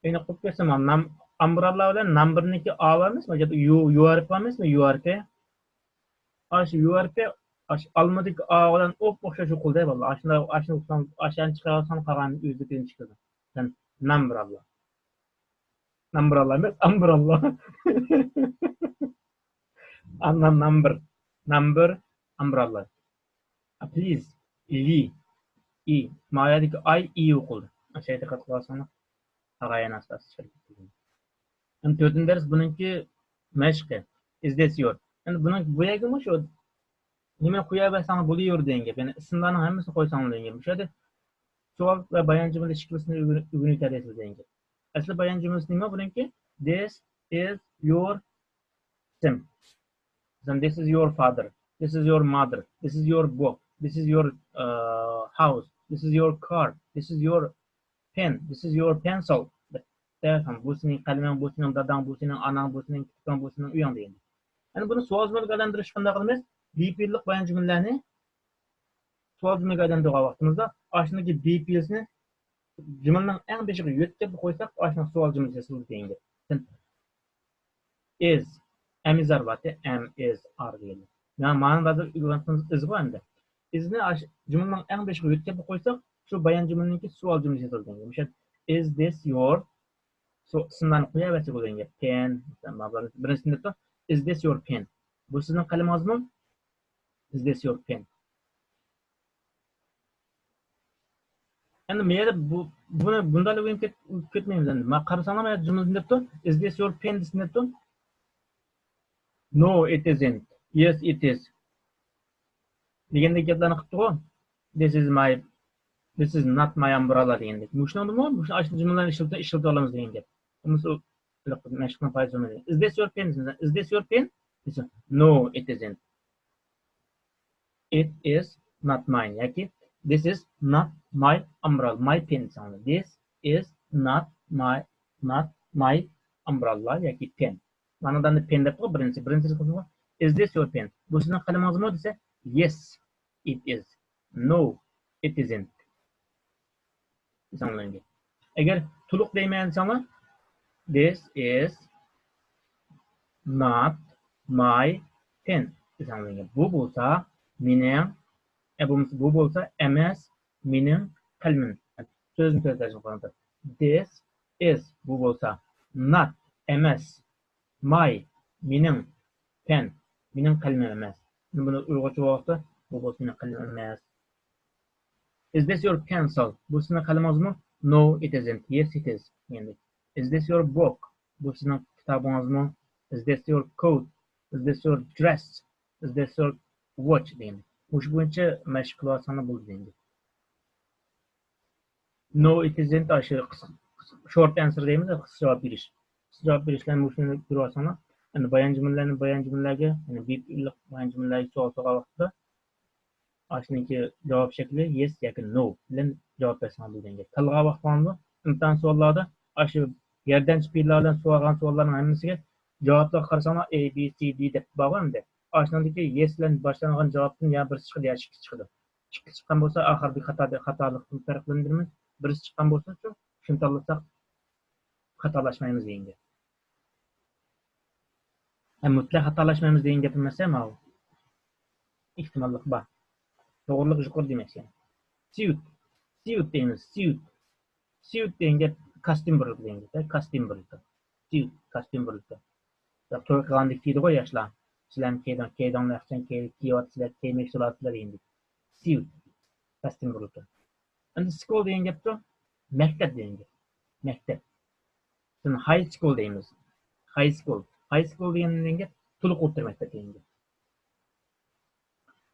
Beni qo'yib bersam, umbrella bilan number'niki A emasmi yoki U harfi emasmi? U harfi. U harfi almadagi A bilan o'xshash o'qildi vallahi. Ashani chiqarsan qolgan o'zidan chiqadi. Numberella. Numberella emas, umbrella. Number, umbrella. Please, Mayadagi I o'qildi. Ashayda diqqat qilasizmi? Ag'ayan asosida. Endi 4-ders buniki mashqi. Is this your? Endi buni bu yerga shu nima qo'yaversangiz bo'laver degan. Ya'ni ismlarning hammasini qo'ysangiz degan. O'sha yerda savol va bayon jumla shaklisini o'rgatasiz degan. Asli bayon jumlasi nima buniki? This is your sim. This is your father. This is your mother. This is your book. This is your house. This is your car. This is your pen. This is your pencil. Derham bu sening qalaming, bu sening dadang, bu sening anang, bu sening kitobing, bu sening uying degan. Yani bunu savol jumlaga aylantirish qanday qilamiz? BP'lik bayon jumlalarni savol jumlaga aylantirgan vaqtimizda ashniki BP'sini jumlaning eng beshiga yetkazib qo'ysak, ashna savol jumlasi degan gap. Is is arbati am is are degan. Yani ma'noda o'rganishimiz is bu endi. Isni jumlaning eng beshiga yetkazib qo'ysak, shu bayon jumlaniki savol jumlasi degan. O'sha is this your ismlarni qo'yaversak bo'lgan pen, birinchi is this your pen? Bu sizning qalamingizmi? Is this your pen? Endi men buni bunday o'yinib ketmaymiz endi. Men qarasam ham jumla debdi. Is this your pen debdi? No, it isn't. Yes, it is. Degandek gaplarni qilibdi-ku. This is not my umbrella degandek. Mushuni nima? Mush ashli jumlalarni ishlatib olamiz degan gap. Is this your pen? Is this your pen? No, it isn't. It is not mine. Yaki, this is not my umbrella, my pen. This is not my umbrella. Yaki pen. Manadan pen deb qo'y birinchi qilsa, is this your pen? Bu sizning qalamingizmi desa, yes, it is. No, it isn't. Sanlangan. Agar to'liq deyman sana, this is not my pen desangiz. Bu bo'lsa mening, bu bo'lsa emas mening qalamim. So'zni so'zlashni qo'yadi. This is bu bo'lsa not emas my mening pen mening qalamim emas. Buni uyg'urcha vaqtda bu bo'lsa mening qalamim emas. Is this your pencil? Bu sizning qalamingizmi? No, it isn't. Yes, it is. Endi. Is this your book? Bu sizning kitobingizmi? Is this your coat? Is this your dress? Is this your watch? Endi. Ushbu bo'yicha mashq qilyapsana bo'ldi endi. No, it isn't. Short answer deymiz, qisqa javob berish. Qisqa javob berishlarni shuni ko'ryapsana. Endi bayon jumlalarga, ya'ni bip bayon jumlalarga savol so'rab vaqtida Aslınki cevap şekli yes yoki no bilan javob bersan bo'lganga. Tilga vaqtida imtihon savollarida aşı yerdan chiqillardan so'ragan savollarning hammasiga javoblar qarasana A, B, C, D deb bo'lganda, aslındaki yes bilan boshlangan javobdan ya birisi chiqadi ya ikki chiqadi. Ikki chiqqan bo'lsa oxirgi xatolikni farqlantiramiz. Birisi chiqqan bo'lsa shuni tanlasak xatolashmaymiz deyinga. Mutlaq xatolashmaymiz degan gap emas ham bu. Ehtimollik bor. Doğruluk yukarı demek yani. Suit deyimiz, suit. Suit deyince kostüm bırıldı deyince. Kostüm bırıldı. Suit, kostüm bırıldı. Toy kılandık deydi koy yaşlar. Sizler keydan yaksan keyvatçılar, keymek sulatçılar deyindik. Suit, kostüm bırıldı. Şimdi school deyince bu mektep deyince. Mektep. Şimdi high school deyimiz. High school. High school deyince tuluk otur mektep deyince.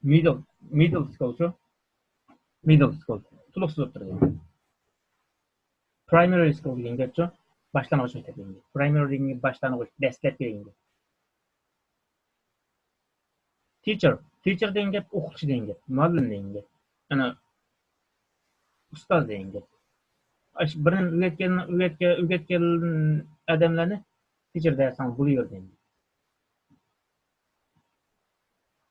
Middle school şu. Middle school. Tuluk sınıftır deyince. Primary school deyince şu. Başlangıç mektep deyince. Primary deyince başlangıç, destek deyince. Teacher deyince o'quvchi deyince. Muallim deyince. Yani ustaz deyince. Birinin üretken adamlarni teacher dersen buluyor deyince.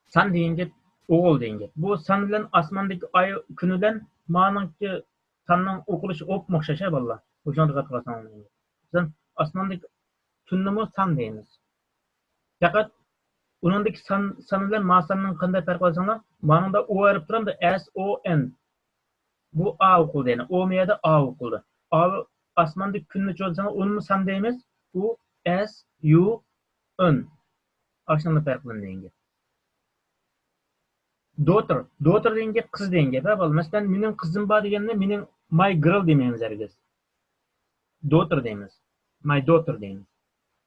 San deyince o'g'il deyinge. Bu san bilan osmondagi oy kunidan ma'nonki sanning o'qilishi o'xshash bolalar. O'shani diqqat qilsan. Sen osmondagi tunnimi san deymiz. Faqat uningdagi san bilan ma'sanning qanday farqi bo'lsa, ma'noda o harfi turadi S O N. Bu A o'qildi, ya'ni O miyada A o'qildi. A osmondagi kunni cho'zsang, unimi san deymiz. U S U N. Ashunday farqlanadi. Daughter deyince kız deyince. Mesela benim kızım var degende benim my girl demeyimiz herkes. Daughter deyimiz. My daughter deyimiz.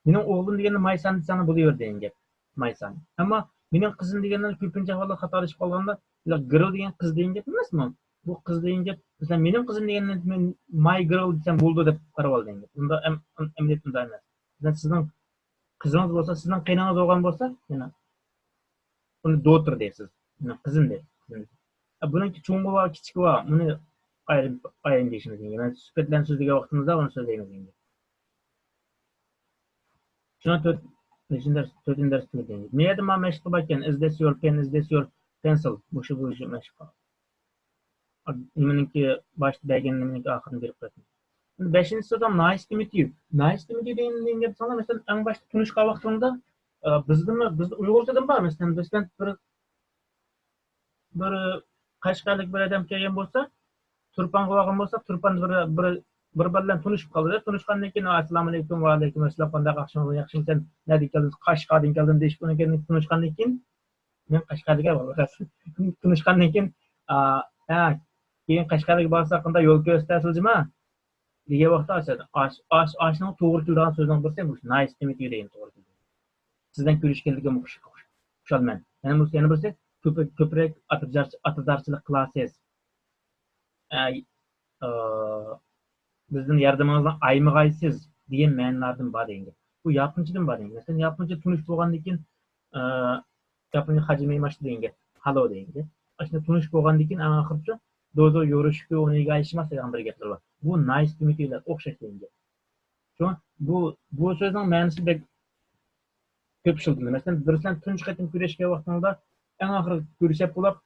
Benim oğlum degende my son sana buluyor deyince. My son. Ama benim kızım degende köpünce havalı hatalaşıp kalganda girl degen kız deyince bilmez mi? Bu kız deyince mesela benim kızım degende my girl desem buldu dep qarab al deyince. Bunda emniyetim de emas. Mesela sizin kızınız olsa, sizin kaynanız olgan bolsa, yani onu daughter deysiz. Kızım der. Bununki çoğunluğu var, küçük var. Bunu ayrım değişimiz. Ben süpetlen sözlüğe vaxtımızda onu söyleyeyim. Şuna dördüncü ders söyleyeyim. Neydi ma meşgul bakken? Is this your pen? Is this your pencil? Bu meşgul. Eminki başta belgenin eminki ahırını verip bırakın. Beşinci soruda nice to meet you. Nice to meet you deyince sana mesela en başta tunuşka vaxtında bizde Uygurca'dan var mesela bizden bir Qashqarlik bir adam kelgan bo'lsa, turpan qilgan bo'lsa, turpan bir bilan tunishib qoladi. Tunishgandan keyin assalomu alaykum va alaykum assalom, qanday yaxshimisan, nima keldingiz, Qashqardan keldim deyish bilan keyin tunishgandan keyin men Qashqarga borasizmi? Tunishgandan keyin keyin Qashqarga borsa qanday yo'l ko'rsatasizmi? degan vaqtda ashning to'g'ri keladigan so'zning birisi bu nice to meet you degan to'g'ri keladi. Sizdan ko'rishganligim xushalman. Yana birisi ko'proq atazarchilik qilasiz. Bizning yordamimizdan aymag'aysiz degan ma'nolardan bor deydi. Bu yapınçıdan bor deydi. Masalan, yapınçı tunish bo'lgandan keyin yapınçı hajmi mash deydi. Hello deydi. Aslında tunish bo'lgandan keyin oxirida dozo yorishku uniga aytishmas degan bir gaplar bor. Bu nice to meet you'lar o'xshash deydi. Bu so'zning ma'nosi ko'p shildi. Masalan, birisidan tunch qatim ko'rishgan vaqtida en ahir görüşüp bulup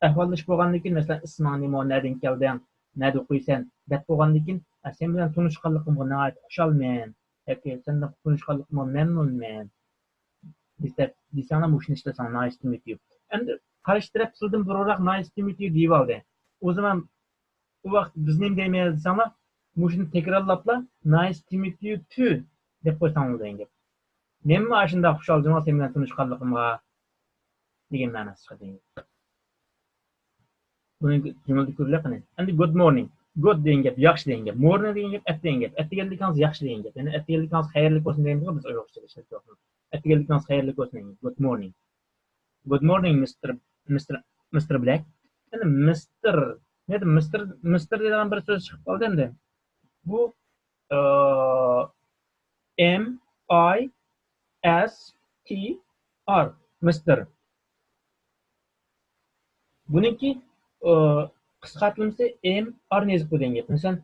ahvallish bo'lgandan keyin mesela isming nima, nereden kelding, nerede o'qiysan deb bo'lgandan keyin sen bilan tunishganligimga nihoyat xushalman yoki sendan tunishganligimga mamnunman Desana bu işini işlesen nice to meet you. Endi karıştırıp sıldım burarak nice to meet you deyip aldı. O zaman o vaqt biz nima deymiz desanglar, bu ishni takrorlabla nice to meet you too deb qo'ysang bo'ladi. Men mana shunday xushal sen bilan tanishganligimga degan ma'nosi chiqadi. Buni jumlada ko'riladi. Endi good morning. Good degan gap yaxshi degan gap. Morning degan gap at degan gap. At deganligimiz yaxshi degan gap. Ya'ni at deganligimiz xayrli bo'lsin deymiz biz o'zbekcha ishlatamiz. At deganligimiz xayrli bo'lsin degan. Good morning. Good morning Mr. Black. Endi Mr. degan bir so'z chiqib qoldi endi. Bu M I S T R Mr. Buniki qisqartirilmasi M R ne yozib qo'ygan gap. Masalan,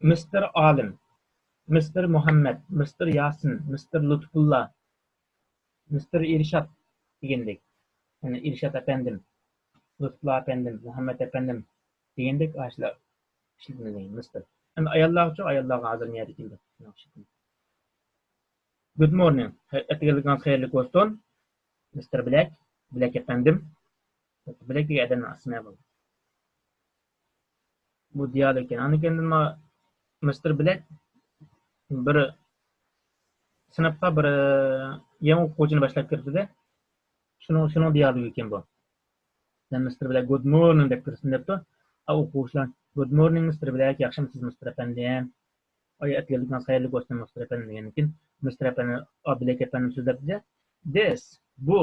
Mr. Alim, Mr. Muhammad, Mr. Yasin, Mr. Lutfullah, Mr. Irshad degandek. Yani Irshad efendim, Lutfullah efendim, Muhammad efendim degandek ashlar ishlatilgan Mr. Endi ayollar uchun ayollarga hozir niyat etildi. Good morning. Aytganligimiz xayrli bo'lsin. Mr. Black, Black efendim. Black degan odamning ismi bu. Bu dialog ekan. Ana endi Mr. Black bir sinfga bir yangi o'quvchini boshlab kirdida. Shuni dialog ekan bu. Then Mr. Black good morning deb kirsin debdi. O'quvchilar good morning Mr. Black, yaxshimisiz Mr. efendim? Aytganligimiz xayrli bo'lsin Mr. efendim degan ekan. Mr. efendim, Black efendim so'zlabdi. This, bu,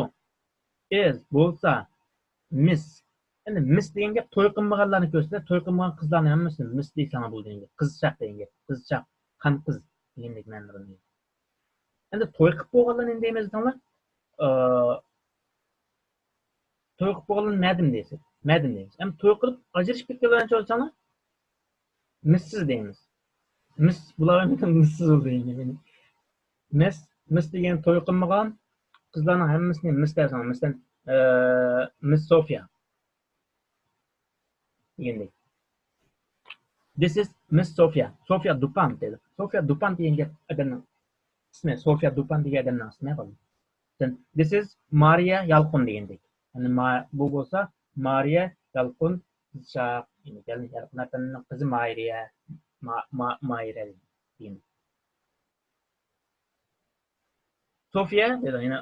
is, bo'lsa, miss. Endi miss degan gap to'y qilmaganlarni ko'rsatadi. To'y qilmagan qizlarni hammasini miss deysang bo'ldi degan. Qizchaq degan gap. Qizchaq, qan qiz degandek ma'noda. Endi to'y qilib bo'lganlar endi deymiz desanglar, to'y qilib bo'lganlar madim deysiz. Madim deymiz. Endi to'y qilib ajrashib ketganlarni so'rasanglar, missiz deymiz. Miss bularning missiz bo'ldi degan. Miss degan to'y qilmagan qizlarning hammasini miss dersan. Masalan, Miss Sofia degandek. This is Miss Sofia. Sofia Dupont dedi. Sofia Dupont degan gap odamning ismi. Sofia Dupont degan odamning ismi bo'ldi. This is Maria Yalqin degandek. Ya'ni bu bo'lsa Maria Yalqin qizchaq. Ya'ni Yalqinning qizi Maria degan. Sofia dedi. Ya'ni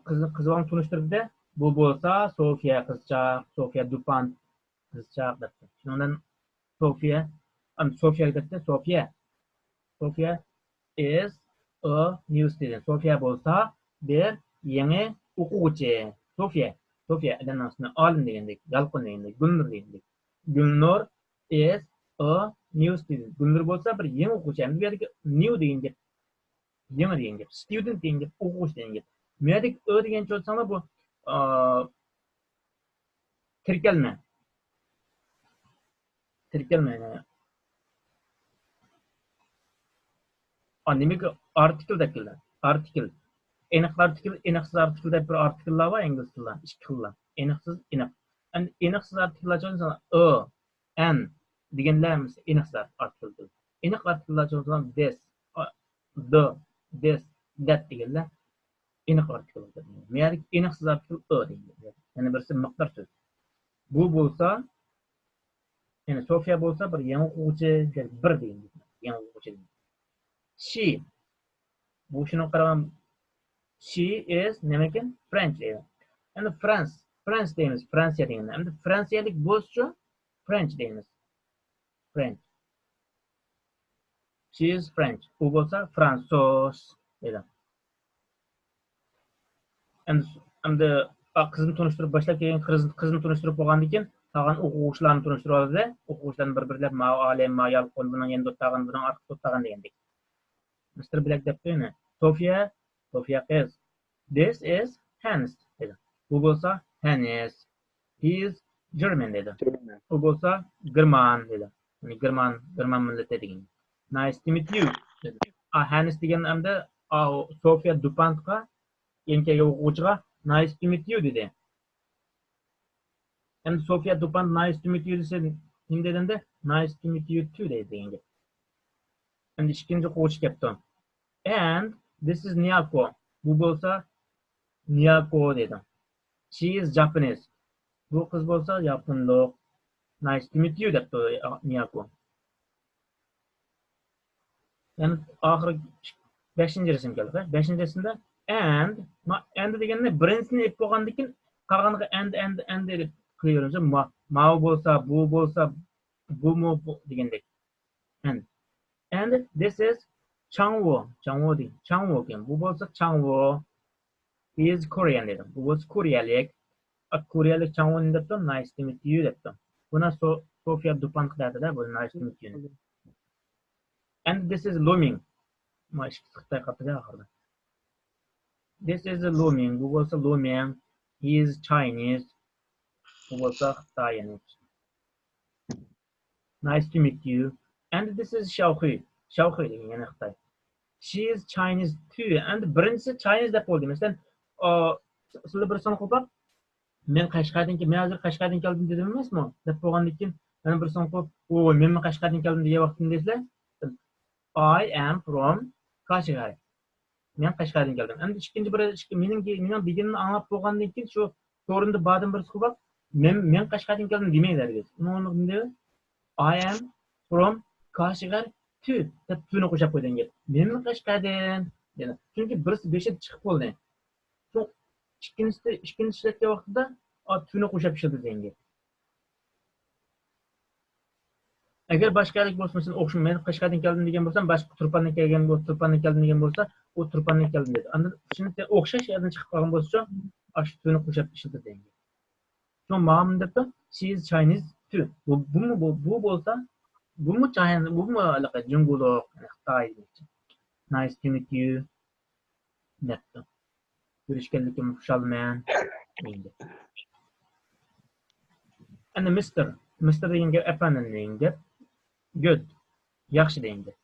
qizni bilan tanishtirdi. Bu bo'lsa Sofia qizchaq, Sofia Dupont qizchaq debdi. Shundan Sofia debdi. Sofia is a new student. Sofia bo'lsa bir yangi o'quvchi. Sofia adamning ismi Olim degandek, Yalqin degandek, Gulnur degandek. Gulnur is a new student. Gulnur bo'lsa bir yangi o'quvchi. Endi bu yerga new degan gap, yangi degan gap, student degan gap, o'quvchi degan gap. Bu yerda o degan so'zsanglar bu tirkalma. Demek artikel dekildi. Artikel. Eniqsiz artikel deb bir artikellar var ingliz tilida. Ikki xillar. Eniqsiz, eniq. Endi eniqsiz artikellar uchun n deganlarimiz eniqsiz artikel. Eniq artikellar uchun this, the, this, that deganlar eniq artikel. Yani eniqsiz artikel degan. Yani birisi miqdor so'z. Bu bo'lsa, yani Sofia bo'lsa bir yangi o'quvchi, bir degan. Yangi o'quvchi. She. Bu shuni qaragan. She is nima ekan? French deydi. Endi France deymiz, Fransiya deganda. Endi fransiyalik bo'lsa French deymiz. French. She is French. U bo'lsa Fransoz deydi. Endi qizni tanishtirib boshlab keyin qizni tanishtirib bo'lgandan keyin tag'in o'quvchilarni tanishtirib oladi. O'quvchilarni bir-birlab Ma'alim, Ma'yalqon bilan endi tag'in bilan orqa tag'in degandek. Mr. Black deb qo'yni. Sofia qiz. This is Hans dedi. Bu bo'lsa Hannes. He is German dedi. U bo'lsa German dedi. Ya'ni German millati degan. Nice to meet you dedi. Hannes degan hamda Sofia Dupontga yangi o'quvchiga nice to meet you dedi. Endi Sofia Dupont nice to meet you desa nima deganda nice to meet you too dedi degan. Endi ikkinchi o'quvchi kelibdi. And this is Nyako. Bu bolsa Nyako dedim. She is Japanese. Bu kız bolsa Japonluq. Nice to meet you depti Nyako. Yani ahir 5-ci resim keldi. 5-ci resimde and degende birinchisini ep bolgandan keyin qolganiga and deb qilaveramiz. Ma bolsa, bu bolsa, bu mu degandek. And this is Changwoo. Changwoo deydi. Changwoo ekan. Bu bolsa Changwoo. He is Korean dedim. Bu bolsa Koreyalik. Koreyalik Changwoo depti. Nice to meet you depti. Buna Sofia Dupan qiladi-da, bu nice to meet you. And this is Luming. Ma ishqi Xitoy qatida oxirida. This is Luming. Bu bolsa Luming. He is Chinese. Bu bolsa Xitoy. Nice to meet you. And this is Xiaohui. Xiaohui degan yana Xitoy. She is Chinese too. And birinchisi Chinese deb bo'ldi. Masalan, sizlar bir son qo'yib, men hozir Qashqardan keldim dedim emasmi? Deb bo'lgandan keyin men bir son qo'yib, "O, men Qashqardan keldim" degan vaqtimda desizlar, I am from Qashqar. Men Qashqardan keldim. Endi ikkinchi biri mening deganimni anglab bo'lgandan keyin shu to'rinda ba'dan birisi qo'yib, men Qashqardan keldim demaylar dedi. Uni I am from Qashqar too. Deb tuni qo'shib qo'ygan gap. Men Qashqardan dedi. Chunki birisi 5 chiqib bo'ldi. So'ng ikkinchi ishlatgan vaqtida tuni qo'shib ishlatgan gap. Agar boshqalik bo'lsa, masalan, o'xsham men Qashqardan keldim degan bo'lsam, boshqa Turpandan kelgan bo'lsa, Turpandan keldim degan bo'lsa, u Turpandan keldim dedi. Endi shuni o'xshash yerdan chiqib qolgan bo'lsa, shu tuni qo'shib ishlatgan gap. So'ng ma'lum debdi, she is Chinese too. Bu bo'lsa, bu China, bu alaqa Junguloq, Xitoy. Nice to meet you. Debdi. Ko'rishganligim xushalman. Endi. And Mr. degan gap apandin degan gap. Good. Yaxshi degan gap.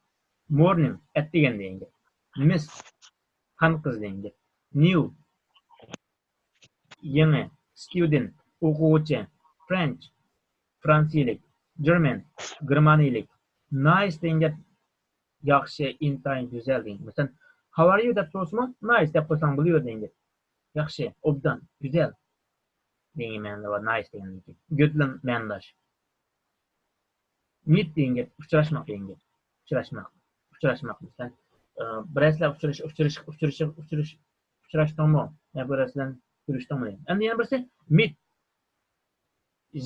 Morning, atdigan degan gap. Miss, qanqiz degan gap. New, yangi. Student, o'quvchi. French, fransiyalik. German, germaniyalik. Nice degan gap. Yaxshi, intayin, go'zal degan. Masalan, how are you deb so'rasam, nice deb qo'ysam bo'laver degan gap. Yaxshi, obdan, go'zal degan ma'noda va nice degan gap. Good bilan ma'nodash. Meet degan gap, uchrashmoq degan gap. Uchrashmoq. Masalan, biraslar uchrashdingmi? Ya biraslar ko'rishdingmi? Endi yana birisi meet.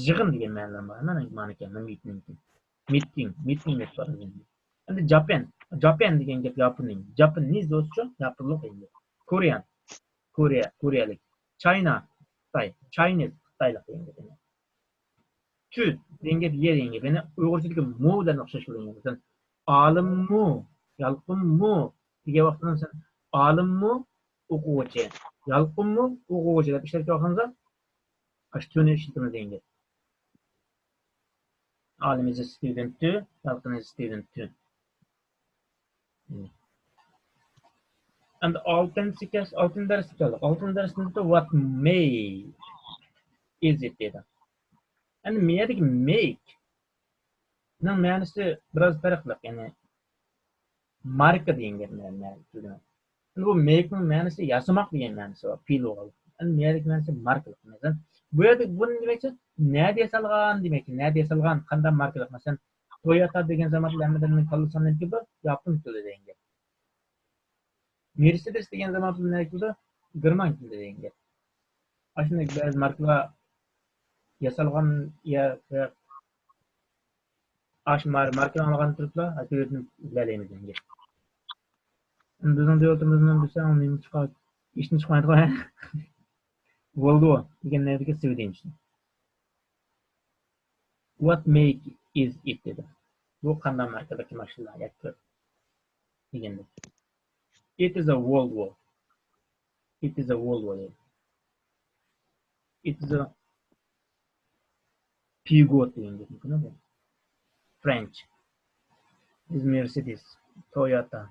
Yig'in degan ma'noda bor. Mana meeting deb so'ralgan. Endi Japan degan gap Yaponiya. Japanese do'stcha, Yaponlik degan gap. Korean, Koreyalik. China, Xitoy. Chinese, Xitoylik degan gap. Tu degan gap yer degan gap. Yana Uyg'urchadagi mu bilan o'xshash bo'lgan. Masalan, olimmu, yalqinmu degan vaqtda masalan, olimmu o'quvchi, yalqinmu o'quvchi deb ishlatgan vaqtimizda ashtuni ishlatamiz degan gap. Olim is a student too, yalqin is a student too. And altın dersi kaldı. Altın dersinde what may is it dedi. And may'deki make bunun ma'nosi biroz farqli. Yani marka degan gap ma'nosi. Bu make'ning ma'nosi yasamoq degan ma'nosi bor, fe'l o'g'il. And may'deki ma'nosi markalik. Masalan, bu yerda buni demakchi, nada yasalgan demakchi, nada yasalgan qanday markalik. Masalan, Toyota degan zamonlarning qo'llangan gibi yapon tili degan gap. Mercedes degan zamonlarda german tilida degan gap. Ashunday ba'zi markalar yasalgan marka olgan turiblar, aytib bilalaymiz degan gap. Bizning devletimizning bilsa, uning chiqib, ishni chiqmaydi qo'ya. Volvo degan narsaga sevdim. What make is it dedi. Bu qanday markadagi mashinalar aytib deganda. It is a World War. It is a World War. It is a Peugeot degan. French. Is Mercedes, Toyota.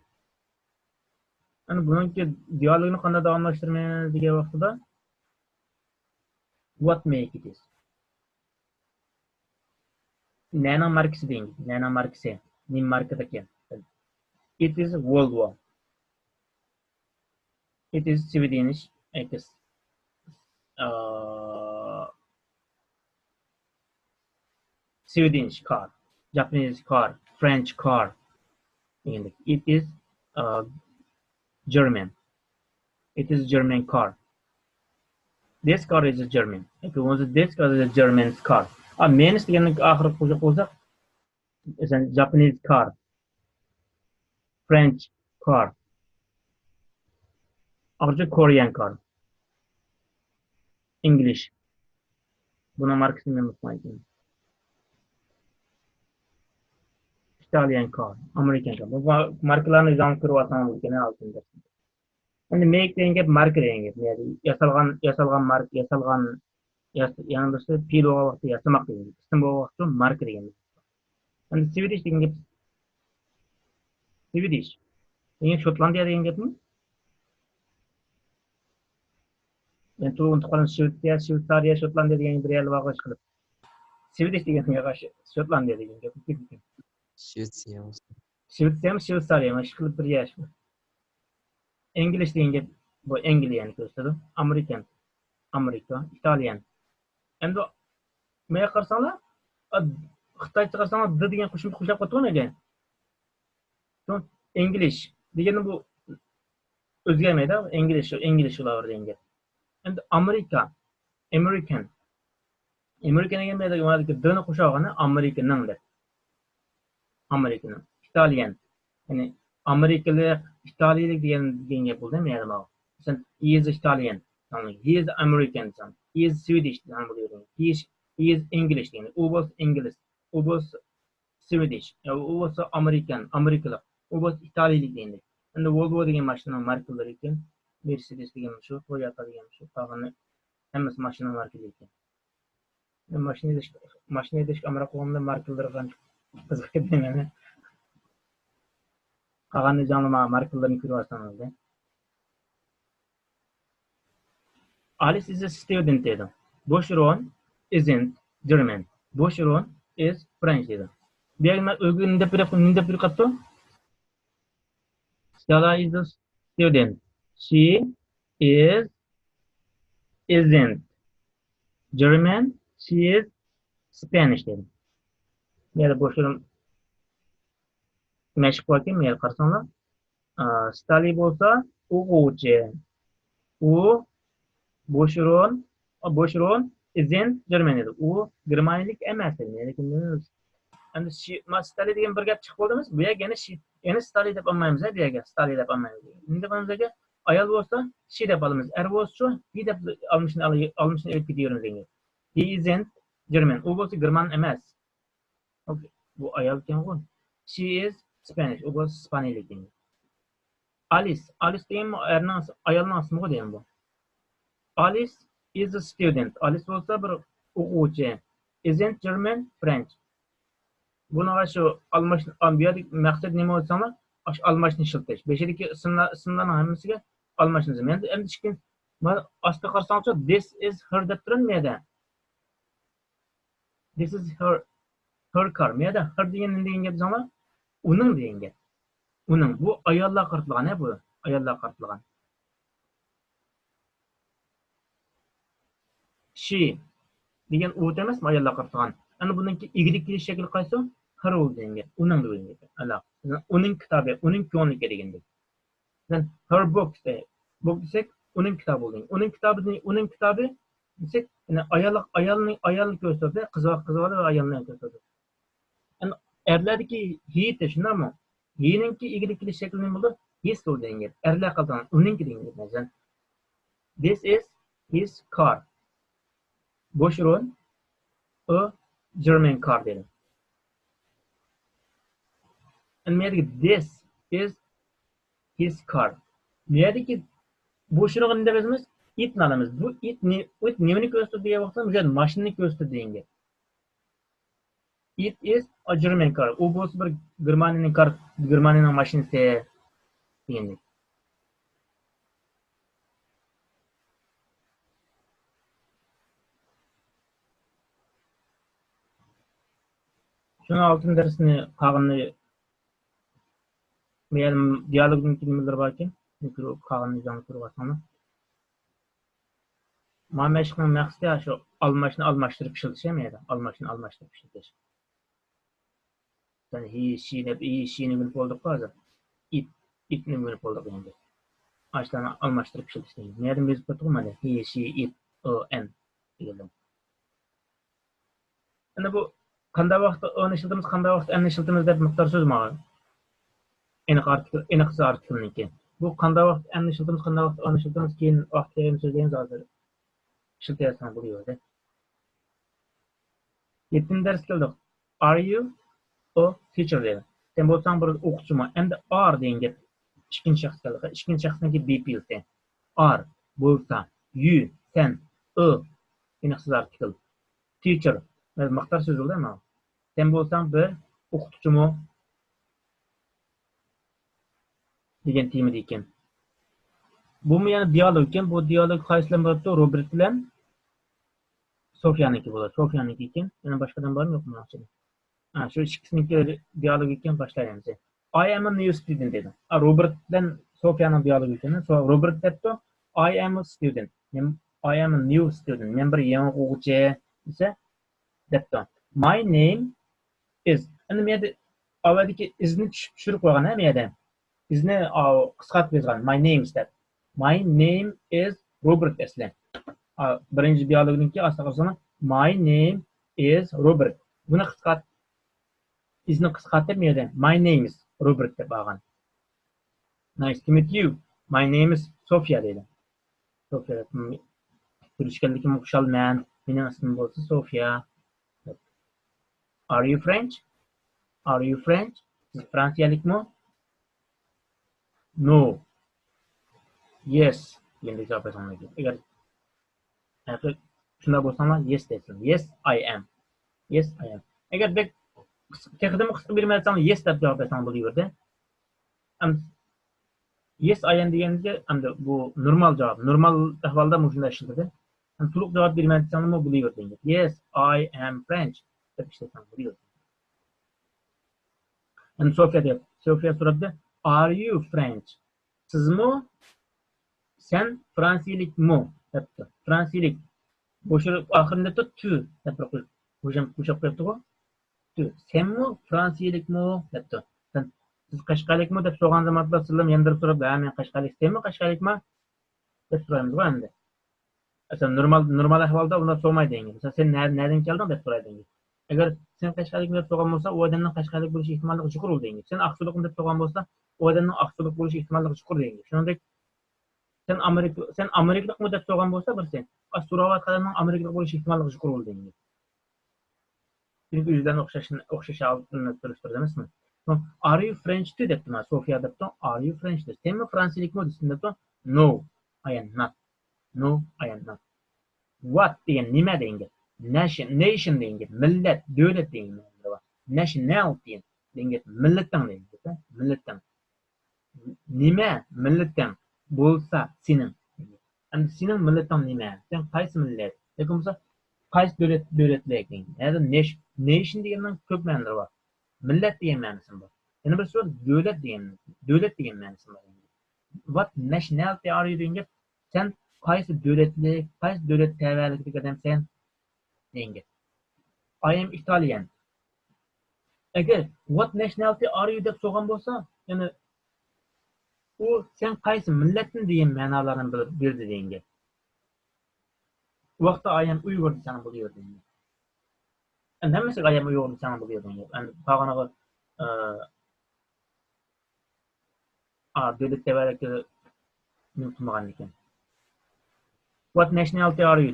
Ana buniki dialogni qanday davomlashtirmaymiz degan vaqtida what make it is. Nano markasi degan. Nano markasi. Nim markadagi. It is World War. It is Swedish. It is uh, Swedish car, Japanese car, French car. And it is uh, German. It is German car. This car is a German. If it was this car is a German car. Men deganni oxiri qo'shib qo'ysak, Japanese car, French car, Korean car, English. Buni markasini men unutmayman. Italian car, American car. Bu markalarni yozib ko'ryapsangiz ekan altında. Endi make degan gap marka degan gap. Ya'ni yasalgan marka, yani birisi pil bo'lgan vaqtda yasamoq degan gap. Ism bo'lgan vaqtda marka degan gap. Endi Swedish degan gap Swedish. Yani Şotlandiya degan gapmi? Yani to'g'ri qolgan Shvetsariya, Shotlandiya degan bir yerga bag'ash qilib. Swedish deganga qarshi Shotlandiya degan gap. Shvetsiya. Shvetsiyami, Shvetsariyami ish qilib bir yash. English degan gap bu Angliyani ko'rsatadi. American, Amerika, Italian. Endi menga qarasanglar, Xitoycha qarasanglar d degan qo'shimcha qo'shib qo'ygan ekan. English degani bu o'zgarmaydi. English ular degan gap. Endi American degan mayda d-ni qo'shag'ini Americanning deb. American, Italian. Yani Amerikalik, İtaliyalik degan gap bo'ldi men nima? Masalan, he is Italian, he is American, he is Swedish degan bo'ladi. He is English degan. U bo'lsa English, u bo'lsa Swedish, u bo'lsa Amerikalik, u bo'lsa İtaliyalik degan. Endi Volvo degan mashina markalari ekan, Mercedes degan shu, Toyota degan shu, qolgani hammasi mashina markalari ekan. Mashina idish kamera qo'yganda markalari qancha qiziq ekan. Qolgani jonli markalarni ko'ryapsanizda. Alice is a student dedi. Boshron isn't German. Boshron is French dedi. Buyerga o'g'inda bir qatto. Stella is a student. She isn't German. She is Spanish dedi. Yani boshron mashq qilgan men qarasanglar, Stali bo'lsa o'quvchi. U Boshron isn't German edi. U germaniyalik emas edi. Lekin endi Stali degan bir gap chiqib qoldimiz. Bu yerga yana Stali deb olmaymiz, bu yerga Stali deb olmaymiz. Endi bizga ayol bo'lsa she deb olamiz. Er bo'lsa he deb olmishni olib ketaveramiz endi. He isn't German. U bo'lsa german emas. Okay. Bu ayol ekan-ku. She is Spanish. U bo'lsa ispaniyalik endi. Alice degan ayolning ismi degan bu. Alice is a student. Alice bo'lsa bir o'quvchi. Isn't German, French. Buni shu almashni maqsad nima bo'lsa-ham, almashni ishlatish. Beshidagi ismlarning hammasiga almashni. Endi chiqin ostga qarasangchi, this is her deb turilmaydi. This is her car. Meyda her degan gap zama uning degan gap. Uning bu ayollar qaratilgan, bu ayollar qaratilgan. She degan u emasmi ayollar qaratilgan. Ana buningki egrik kelish shakli qaysi? Her degan gap. Uning degan gap. Ala. Uning kitobi, uning ko'ngligi degan gap. Her book desak uning kitobi bo'lgan. Uning kitobi desak, ayolni ko'rsatadi, qizlar va ayolni ko'rsatadi. Yani erlerdeki he shundami? He'ninki egrik kelish shakli nima bo'ldi? His degan gap. Erlar qilgan, uningki degan gap. Masalan, this is his car. Boshron a German car dedi. And this is his car. Niyadiki boshron deb bizimiz itni olamiz. Bu it nimani ko'rsatadi degan vaqtda o'sha mashinani ko'rsatadi degan gap. It is a German car. U bo'lsa bir Germaniyaning mashinasi degan gap. Şunu altın dersini qag'inni men dialogning kelimalari bor ekan. Mikro qağını mikro basana. Məşqin məqsədi şu almaşını almaşdırıb işlətişəməyədi. Almaşını almaşdırıb işlətиш. Yani he, she'ni bilib olduq hazır. Itni bilib olduq endi. Aşlarını almaşdırıb işlətişdik. Nereden biz tutulmadı? He, she, it, o, en. Dedim. Yani bu qanday vaqt onu işlətimiz, qanday vaqt en işlətimiz deb miqdar söz mağa. Eni qısa artikelniki. Bu qanday vaqt en işlətimiz, qanday vaqt onu işlətimiz keyin vaqt keyin sözləyimiz hazır. İşlətəsən buluyor. 7. ders keldik. Are you a teacher dedi. Sen bolsan bir okuçuma. Hem de are deyin gep. İkinci şahıs keldik. İkinci şahsınki be pilsen. Are bolsa, you, sen, a eniqsiz artikel. Teacher. Maqtar söz oldu ama. Sen bolsan bir okuçumu degan tema ekan. Bu mu yani diyalog ekan? Bu diyalog qaysilan bo'ladi? Robert bilan Sofyaniki bo'ladi. Sofyaniki ekan. Yana boshqadan bormi yo'qmi aslida? Ha, shu ikkisiniki diyalog ekan boshlaymiz. I am a new student dedi. Robert bilan Sofyaning diyalogi ekan. So Robert debdi, I am a student. I am a new student. Men bir yangi o'quvchi desa debdi. My name is. Endi men avvaldagi izni tushirib qo'ygan ha men. Izni qisqartib yozgan. My name is deb. My name is Robert aslan. Birinci diyalogniki aslında my name is Robert. Buni qisqart izni qisqartib men my name is Robert deb olgan. Nice to meet you. My name is Sofia dedi. Sofia Turishganlikim o'xshalman. Mening ismim bo'lsa Sofia. Are you French? Are you French? Siz Fransiyalikmi? No. Yes. Endi javob bersangiz. Agar shunda bo'lsa yes desin. Yes, I am. Yes, I am. Agar bek texnimi qisqa bermasam yes deb javob bersam bo'laverdi. Yes, I am deganda endi bu normal javob. Normal ahvolda shunda ishlatadi. To'liq javob bermasam nima bo'laverdi? Yes, I am French deb ishlasam bo'laverdi. Endi Sofia so'rabdi, are you French? Sizmi? Sen Fransiyalikmi? debdi. Fransiyalik. Bo'shir oxirida tu deb qo'yib. Bo'shab qo'yibdi-ku. Tu. Senmi Fransiyalikmi? debdi. Siz Qashqalikmi deb so'ragan zamonda sizlar mendir so'rab, "Ha, men Qashqalik, senmi Qashqalikmi?" deb so'raymiz-ku endi. Aslida normal ahvolda uni so'rmaydi endi. Masalan, sen nereden kelding deb so'raydi endi. Agar sen Qashqalikmi deb so'ragan bo'lsa, u odamning Qashqalik bo'lish ehtimoli chuqur bo'ldi endi. Sen Aqsulikmi deb so'ragan bo'lsa, u odamning Aqsulik bo'lish ehtimoli chuqur endi. Shuningdek, sen Amerikalikmi deb so'ragan bo'lsa, bir sen Asturavat qadamning Amerikalik bo'lish ehtimoli chuqur bo'ldi endi. Chunki o'zidan o'xshashni surishtirdi emasmi? Are you French too debdi. Sofia debdi. Are you French debdi. Senmi Fransiyalikmi debdi. No, I am not. No, I am not. What degan nima degan? Nation degan, millat, davlat degan. Nationality degan millatdan degan. Millatdan. Nima millatdan bo'lsa sening. Endi sening millatdan nima? Sen qaysi millat? Lekin bo'lsa qaysi davlatlar degan. Ya'ni nation degandan ko'p ma'nolar bor. Millat degan ma'nosi bor. Yana bir so'z davlat degan ma'nosi bor. What nationality are you degan? Sen qaysi davlat tabiatlik odamsan degan. I am Italian. Agar what nationality are you deb so'ragan bo'lsa, ya'ni u sen qaysi millatdan degan ma'nolarni berdi degan. Vaqtda I am Uyg'ur desam bo'laverdi degan. Endi hammasi I am Uyg'ur desam bo'laverdi degan. Endi qog'onaga davlat tabiatlik unutmagan ekan. What nationality are you?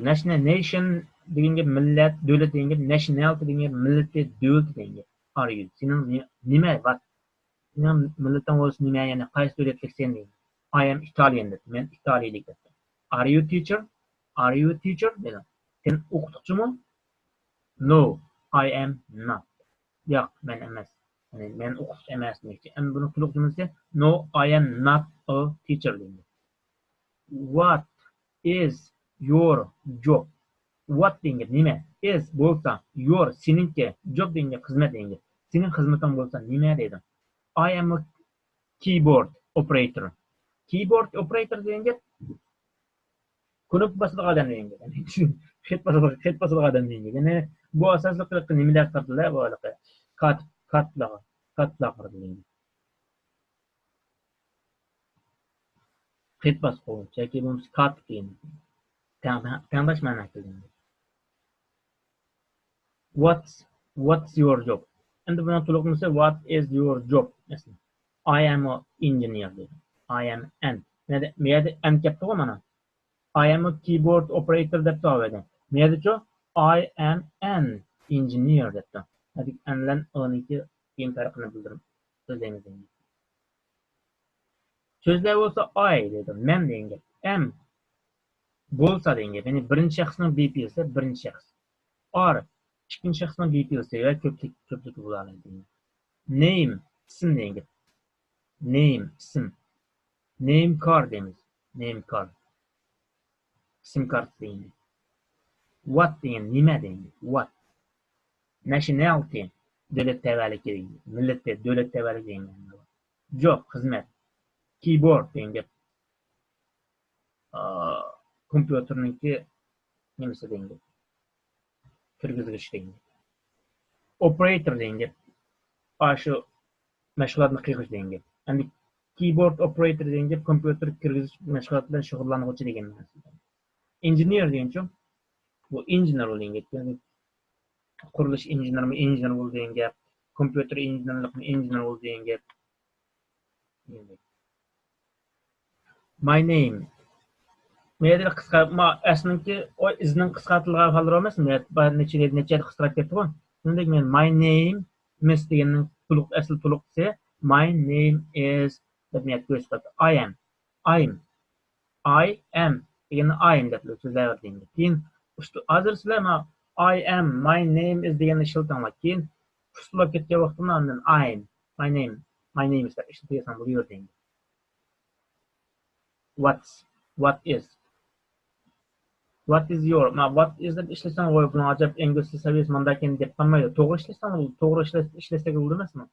Nation deganga millat, davlat deganga nationality deganga millat, davlat deganga are you? Sening nima? What? Sening millatdan bo'lsa nima? Ya'ni qaysi davlatlik sen deydi. I am Italian deb. Men Italiyalik deb. Are you teacher? Are you a teacher? Dedim. Sen o'qituvchimi? No, I am not. Yo'q, men emas. Ya'ni men o'qituvchi emas demoqchi. Endi buni to'liq tushunsa, no, I am not a teacher deydi. What is your job? What degan nima? Is bo'lsa your seninki, job degan xizmat degan. Sening xizmating bo'lsa nima dedim. I am a keyboard operator. keyboard operator degan gap knop bosadigan odam degan gap. Xet bosadigan odam degan gap. Ya'ni bu asosliq nimalar qildilar bu haliqi kartlar qildilar. Xet bosib qo'yish yoki bo'lmasa kart degan. Tanlash ma'no qilgan. What's your job? Endi buni to'liqmasa what is your job? Masalan, I am an engineer deydi. I am an. Meyada an kapti mana. I am a keyboard operator deb topadi. Meyada-chu I am an engineer debdi. Hadi anlan o'niki keyin farqini bildirib so'zlaymiz endi. So'zlar bo'lsa I dedi. Men degan gap. Am bo'lsa degan gap. Ya'ni birinchi shaxsning BP'si birinchi shaxs. Are ikkinchi shaxsning BP'si va ko'plik bo'ladi degan. Name ism degan gap. Name ism. Name card deymiz. Name card. Sim kart degan. What degan nima degan. What. Nationality davlat tavalligi degan. Millat davlat tavalligi degan. Job xizmat. Keyboard degan gap. Kompyuterniki nimasi degan gap. Kirgizgich degan. Operator degan gap. Shu mashg'ulotni qilg'ish degan gap. Endi keyboard operator degan gap kompyuter kirgizish mashg'ulot bilan shug'ullanuvchi degan narsa. Engineer degan-chi bu engineer degan gap. Qurilish engineer bo'l degan gap. Kompyuter injenerlikni engineer bo'l degan gap. My name. Meyda qisqa aslinki o izning qisqartirilgan hollar emas. Men necha qisqartirib ketdim. Shuningdek men my name mis deganning asl to'liqsi my name is deb ko'rsatadi. I am degan I am deb so'zlar deydi. Keyin hozir sizlar I am my name is deganni ishlatanglar. Keyin ushlab ketgan vaqtimda undan I am my name is deb ishlataysan bu yerda. What is your what is deb ishlasang voy buni ajab ingliz saviyasi mandakin deb qolmaydi. To'g'ri ishlasang to'g'ri ishlasak bo'ladi emasmi?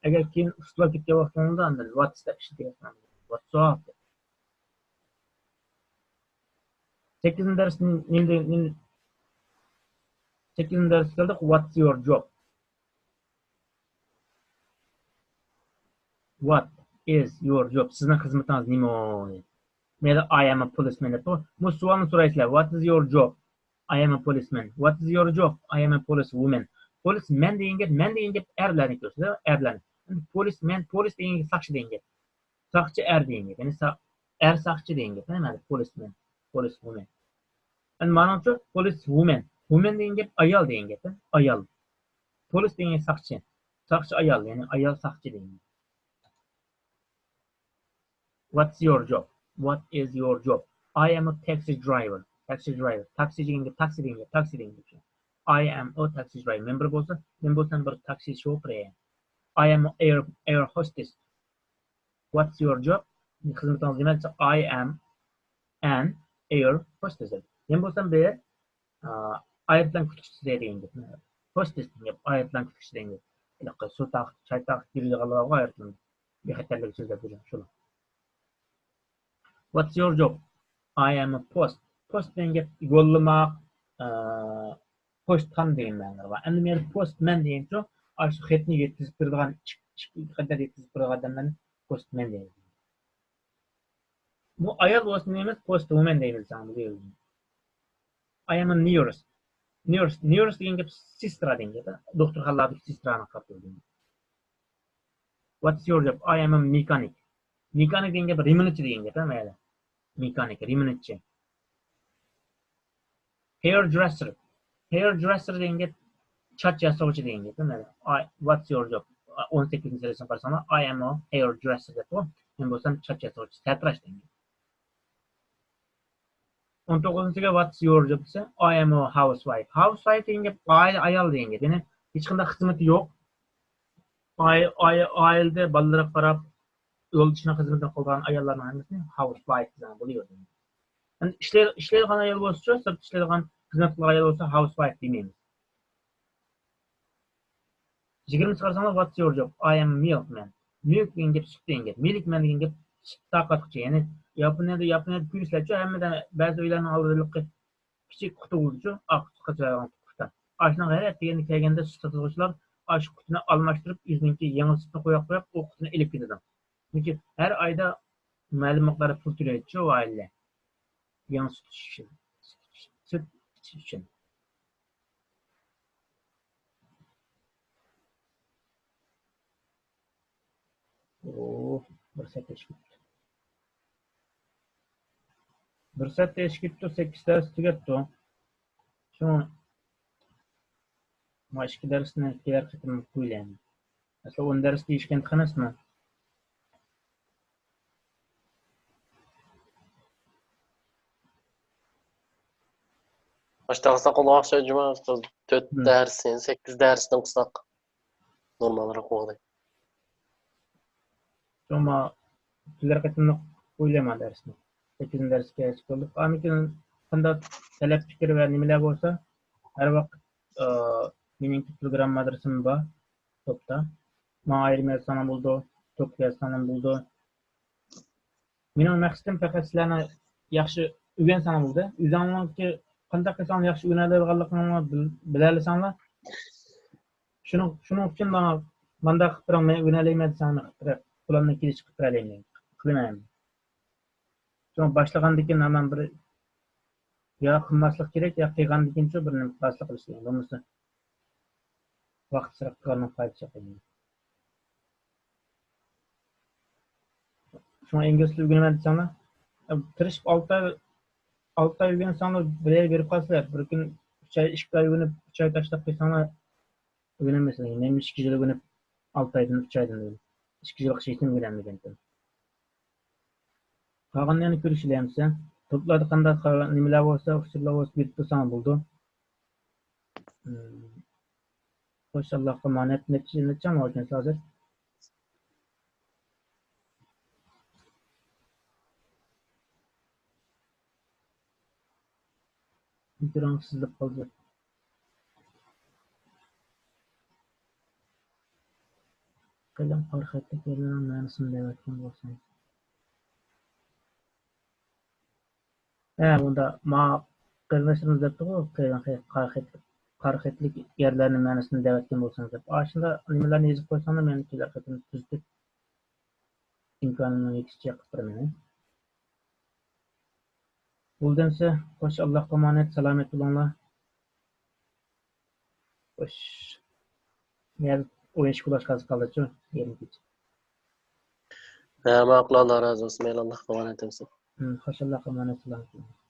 Agar keyin ushlab ketgan vaqtimda undan what's deb ishlataysan. What's up? 8 darsda what's your job? What is your job? Sizning xizmatingiz nima? Meyda I am a policeman deb. Bu savolni so'raysizlar. What is your job? I am a policeman. What is your job? I am a policewoman. Policeman degan gap erlarni ko'rsatadi, erlarni. Policeman degan soqchi degan gap. Soqchi degan gap. Ya'ni soqchi degan gap. Nima? Policewoman. And ma'nosi policewoman. Woman degan gap ayol degan gap. Ayol. Police degan soqchi. Soqchi ayol, ya'ni ayol soqchi degan. What's your job? What is your job? I am a taxi driver. Taxi degan gap. I am a taxi driver. Men bo'lsam bir taksi chauffeur. I am air hostess. What's your job? Xizmatingiz nima? I am an air hostess. Men bo'lsam bir aeroplan kutuvchisi degan gap. Hostess degan gap, aeroplan kutuvchisi degan gap. Bunaqa so'taq, chaytaq kirganlar aeroplan. Bexatarlik so'zlar bo'lgan shular. What's your job? I am a post. Post degan gap yo'llamoq, postxon degan ma'no bor. Endi men postman degancha, shu xatni yetkazib turadigan, qadar yetkazib turadigan odamlarni postman deymiz. Bu ayol bo'lsa neymiz? Postwoman deymiz. I am a nurse. Nurse degan gap sestra degan gap. Doktorxonalardagi sestrani qarab. What's your job? I am a mechanic. Mechanic degan gap remontchi degan gap, mayli. Mechanic, remontchi. Hairdresser degan gap chat yasovchi degan gap, mayli. What's your job? 18-sanadan qarasam, I am a hairdresser deb. Men bo'lsam chat yasovchi, satrash degan gap. 19-ga what's your job desa, I am a housewife. Housewife degan gap ayol degan gap. Ya'ni hech qanday xizmati yo'q. Oilada bolalarga qarab yo'l ishini xizmatini qilgan ayollarning hammasini housewife degan bo'laydi. Endi ishlaydigan ayol bo'lsa, sirt ishlaydigan xizmat qilgan ayol bo'lsa housewife demaymiz. 20 qarasanglar what's your job? I am milkman. Milk degan gap sut degan gap. Milkman degan gap taqatçı. Yani Yaponiyada ko'rishlarchi hammadan ba'zi uylarning oldida kichik quti bo'luvchi oq qizargan quti. Ashuna g'ayrat deganda kelganda sut sotuvchilar ash qutini almashtirib o'zininki yangi sutni qo'yib u qutini ilib ketadi. Chunki har oyda ma'lum miqdorda pul to'laydi u oila. Yangi sut ichish uchun. Sut ichish uchun. Bir soat eshib ketdi. Bir soatda eshib ketdi, 8 dars tugatdi. Shu mana 2 darsni kelar qitim qo'ylayman. Asli 10 dars deyishgan emasmi? Başta Alloh aşağı cuma 4 dersin, 8 dersten qısaq normalroq bo'ladi. Shoma kelar qitim qo'ylayman darsni. 8 darsga chiqib, anikin qanday talab fikr va nimalar bo'lsa, har vaqt mening Telegram adresim bor. Topda. Ma ayrim yazsam bo'ldi, top yazsam bo'ldi. Mening maqsadim faqat sizlarni yaxshi o'rgansam bo'ldi. O'zingizga qanday qilsam yaxshi o'rganadiganligimni bilalasanglar. Shuning uchun manda qilib men o'rganalayman desam, qo'limdan kelish qilib turalayman. Qilmayman. So'ng boshlagandan keyin hamma bir yo qilmaslik kerak, yo qilgandan keyin bir nima qilmaslik qilish kerak. Bo'lmasa vaqt sarf qilgandan foyda chiqmaydi. Shuna ingliz tilini o'rganaman desanglar, tirishib 6 oy o'rgansanglar bir oy berib qolsalar, bir kun 3 oy 2 oy o'rganib 3 oy tashlab qo'ysanglar o'rganmaysiz. Men 2 yil o'rganib 6 oydan 3 oydan o'rgandim. 2 yil hech kim o'rganmagan. Qolganlarni ko'rishlaymiz. To'plarda qanday nimalar bo'lsa, usullar bo'lsa berib tursam bo'ldi. Xo'sh, Allohga monat necha olgan hozir? Interansizlik qoldi. Qalam farqatda kelgan ma'nosini deyotgan bo'lsam. Bunda ma qilmishimiz debdi-ku, qarxetlik yerlarning ma'nosini deyotgan bo'lsangiz deb. Shunda nimalarni yozib qo'ysanglar, men kelar qatim tuzib imkonimni yetishcha qilib beraman. Bo'lgansa, xo'sh, Allohga omonat, salomat bo'linglar. Xo'sh. Men o'yin shkolashkasi qoldi-ku, yerim-kecha. Ma'qul, Alloh razı olsun. Alloh emanet olsun. Xo'sh, Allohga omonat, salomat bo'ling.